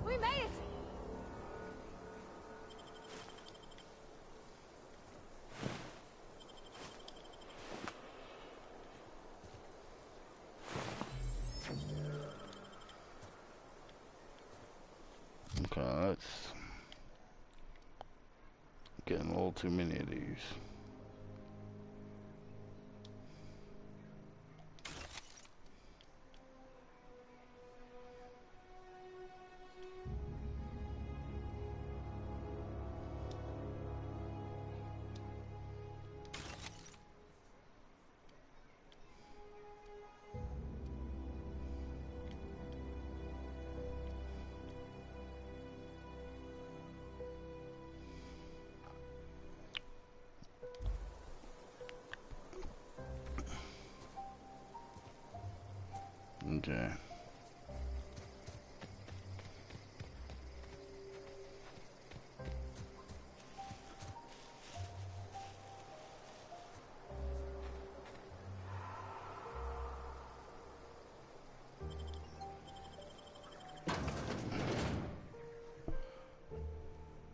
We made it. Okay, that's getting a little too many of these. Okay.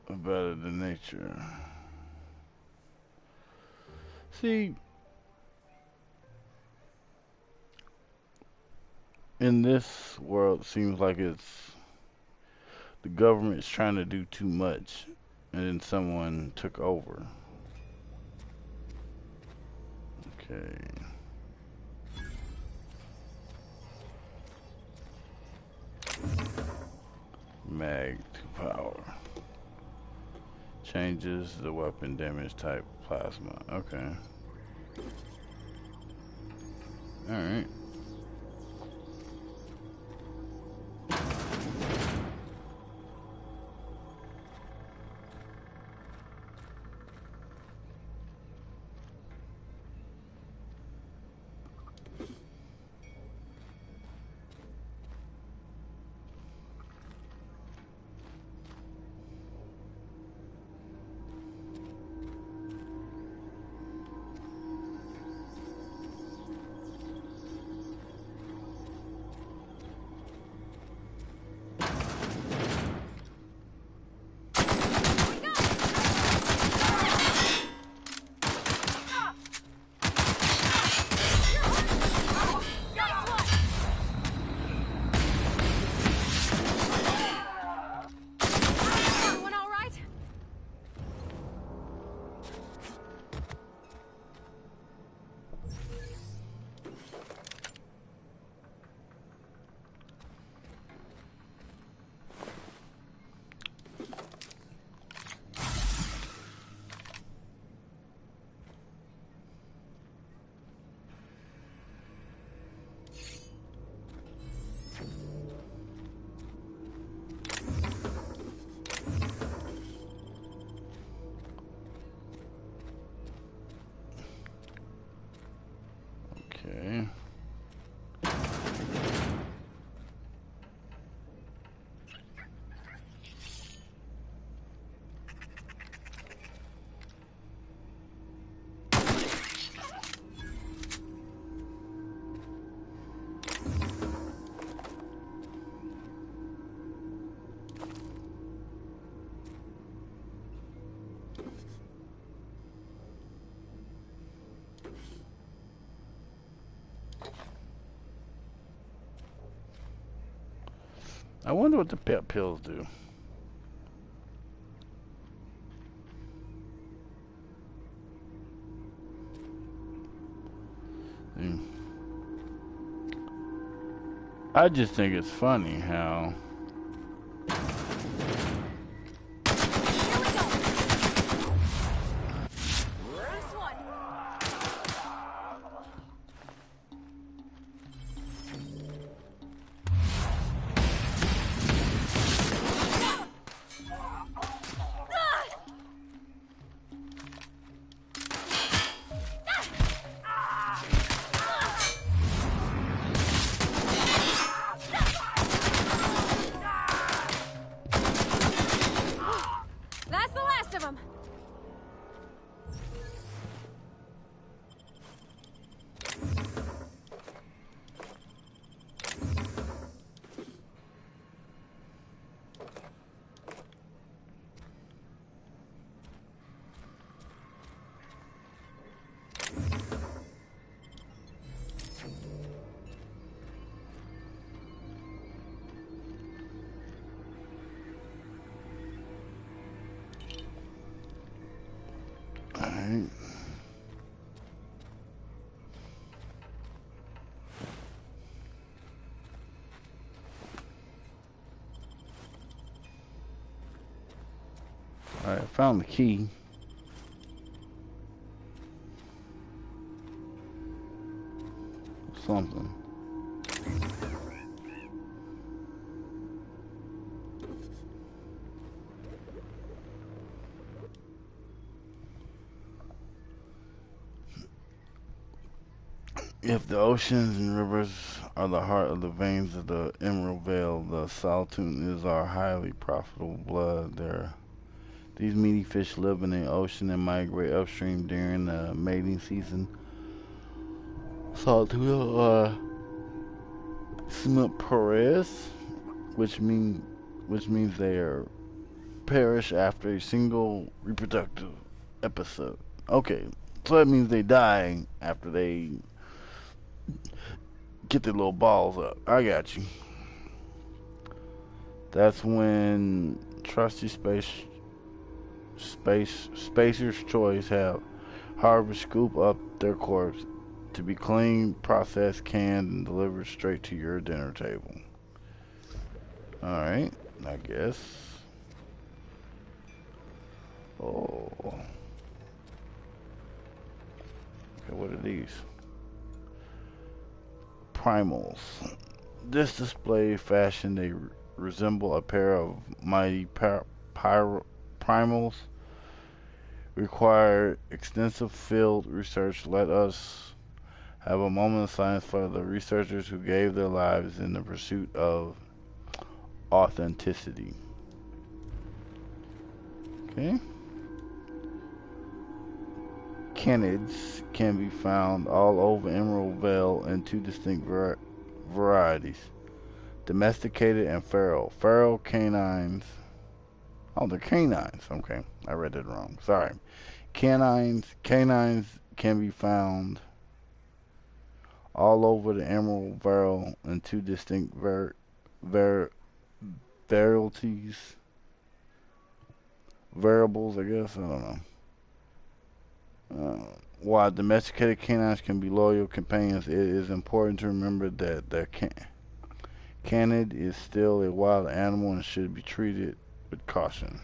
Better than nature. See, in this world, it seems like the government's trying to do too much, and then someone took over. Okay. Mag to power. Changes the weapon damage type plasma. Okay. Alright. I wonder what the pet pills do. I just think it's funny how That's the last of them. Alright. Alright, I found the key. Something. If the oceans and rivers are the heart of the veins of the Emerald Vale, the Saltune is our highly profitable blood. These meaty fish live in the ocean and migrate upstream during the mating season. Saltune Perez, which means they are perish after a single reproductive episode. Okay, so that means they die after they get their little balls up. I got you. That's when trusty Spacer's Choice have harvest scoop up their corpse to be cleaned, processed, canned, and delivered straight to your dinner table. Alright, I guess. Oh. Okay, what are these? Primals. This display fashion they resemble a pair of mighty primals. Require extensive field research. Let us have a moment of silence for the researchers who gave their lives in the pursuit of authenticity. Okay. Canids can be found all over Emerald Vale in two distinct varieties: domesticated and feral. Feral canines. Oh, they're canines. Okay, I read it wrong. Sorry. Canines can be found all over the Emerald Vale in two distinct varieties. Variables, I guess. I don't know. While domesticated canines can be loyal companions, it is important to remember that the canid is still a wild animal and should be treated with caution.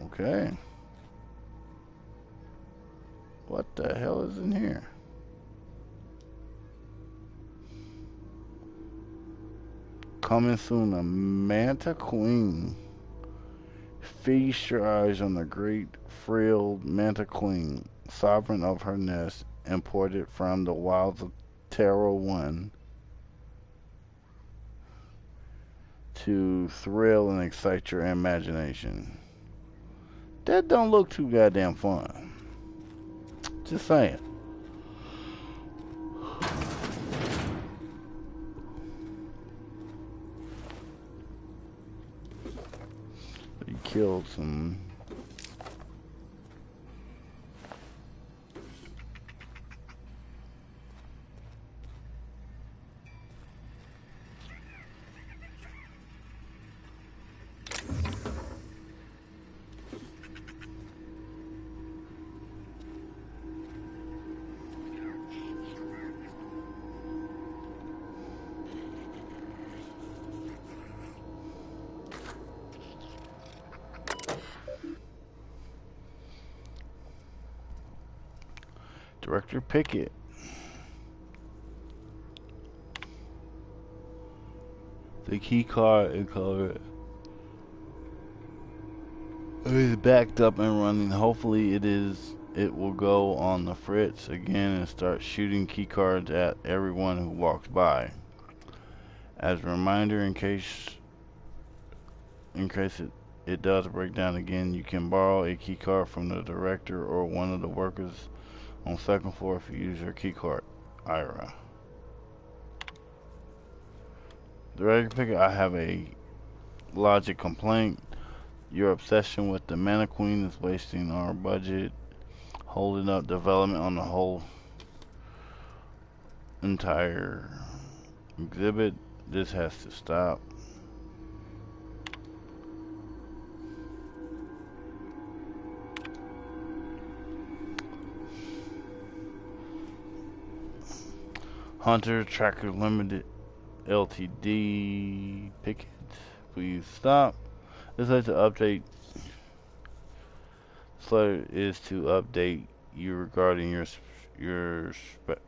Okay. What the hell is in here? Coming soon, a manta queen. Feast your eyes on the great frilled manta queen, sovereign of her nest, imported from the wilds of Terra 1 to thrill and excite your imagination. That don't look too goddamn fun. Just saying. He killed some. Director Pickett. The key card in color is backed up and running. Hopefully it will go on the fritz again and start shooting key cards at everyone who walks by. As a reminder, in case it does break down again, you can borrow a key card from the director or one of the workers on second floor if you use your key card. Ira. Director Pickett, I have a logic complaint. Your obsession with the Mana Queen is wasting our budget, holding up development on the whole entire exhibit. This has to stop. Hunter Tracker Limited LTD Pickett, please stop. This letter to update. This letter is to update you regarding your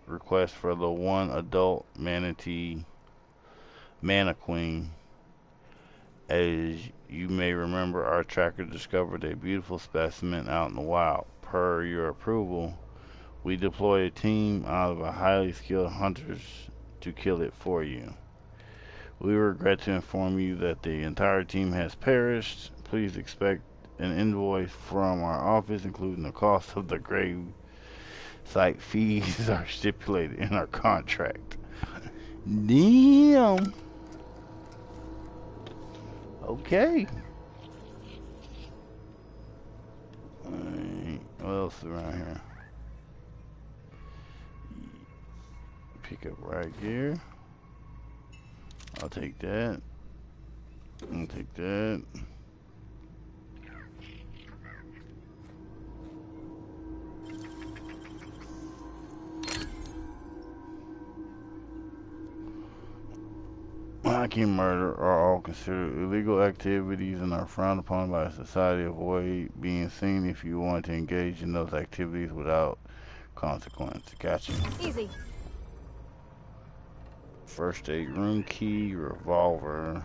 request for the one adult manatee Mana Queen. As you may remember, our tracker discovered a beautiful specimen out in the wild. Per your approval, we deploy a team out of highly skilled hunters to kill it for you. We regret to inform you that the entire team has perished. Please expect an invoice from our office, including the cost of the grave site fees are stipulated in our contract. Damn. Okay. Alright, what else is around here? Pick up right here. I'll take that. I'll take that. Hacking and murder are all considered illegal activities and are frowned upon by society. Avoid being seen if you want to engage in those activities without consequence. Gotcha. Easy. First aid room key, revolver.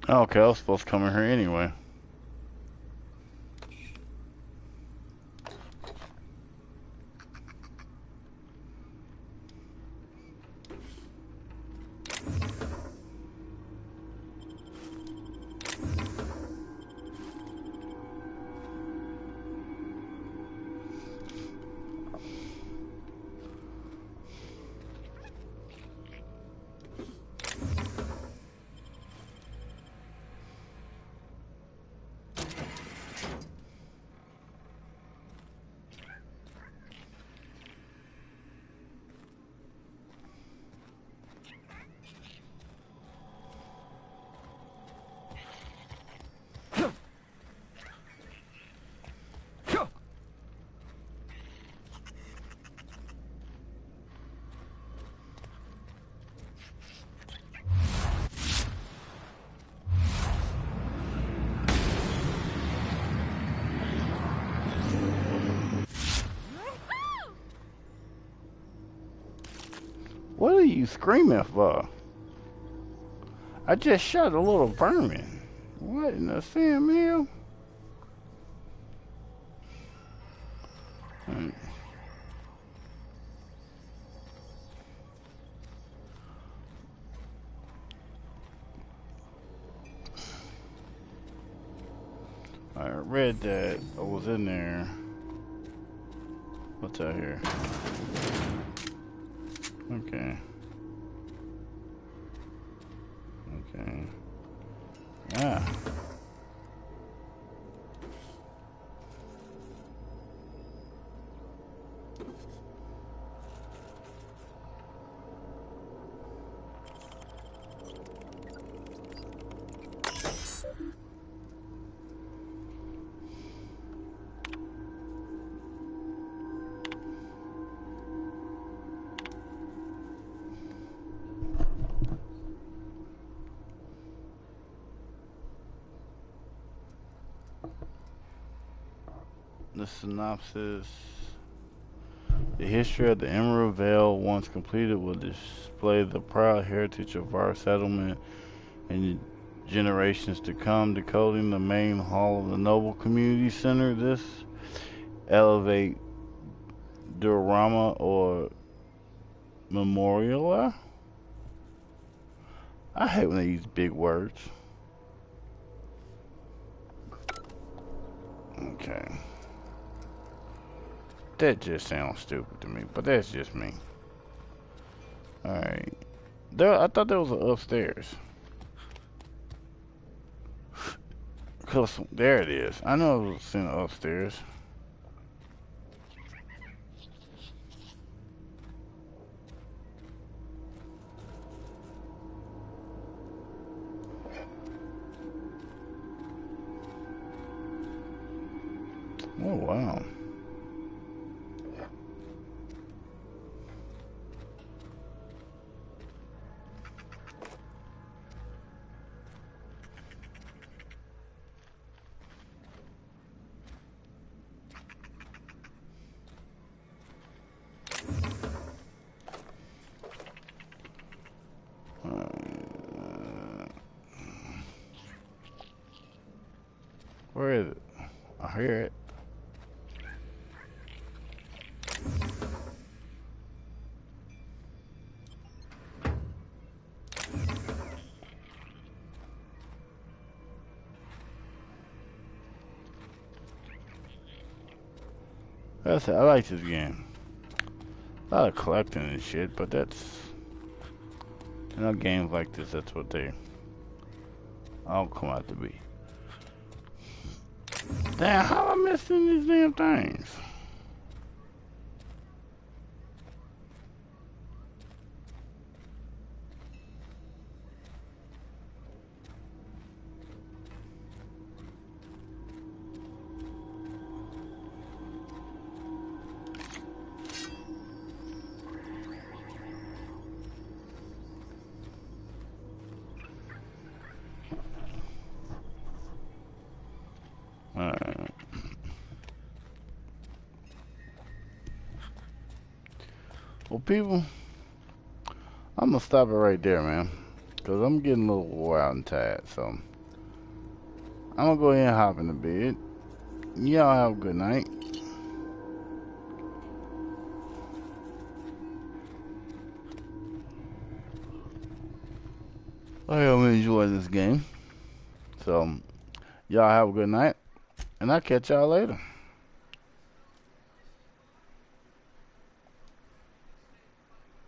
Okay, I was supposed to come in here anyway. What are you screaming for? I just shot a little vermin. What in the Sam Hill? I read that I was in there. What's out here? Okay. Okay. Ah. The synopsis. The history of the Emerald Vale, once completed, will display the proud heritage of our settlement in generations to come. Decoding the main hall of the Noble Community Center, this elevate diorama or memorial. I hate when they use big words. Okay. That just sounds stupid to me, but that's just me. Alright. I thought there was an upstairs. Cause there it is. I know it was in upstairs. Oh wow. Where is it? I hear it. That's it. I like this game. A lot of collecting and shit, but that's, you know, games like this, that's what they all come out to be. Damn, how am I missing these damn things? Alright. Well, people, I'm gonna stop it right there, man, because I'm getting a little wore out and tired, so I'm gonna go ahead and hop into bed. Y'all have a good night. I hope you enjoy this game. So, y'all have a good night, and I'll catch y'all later.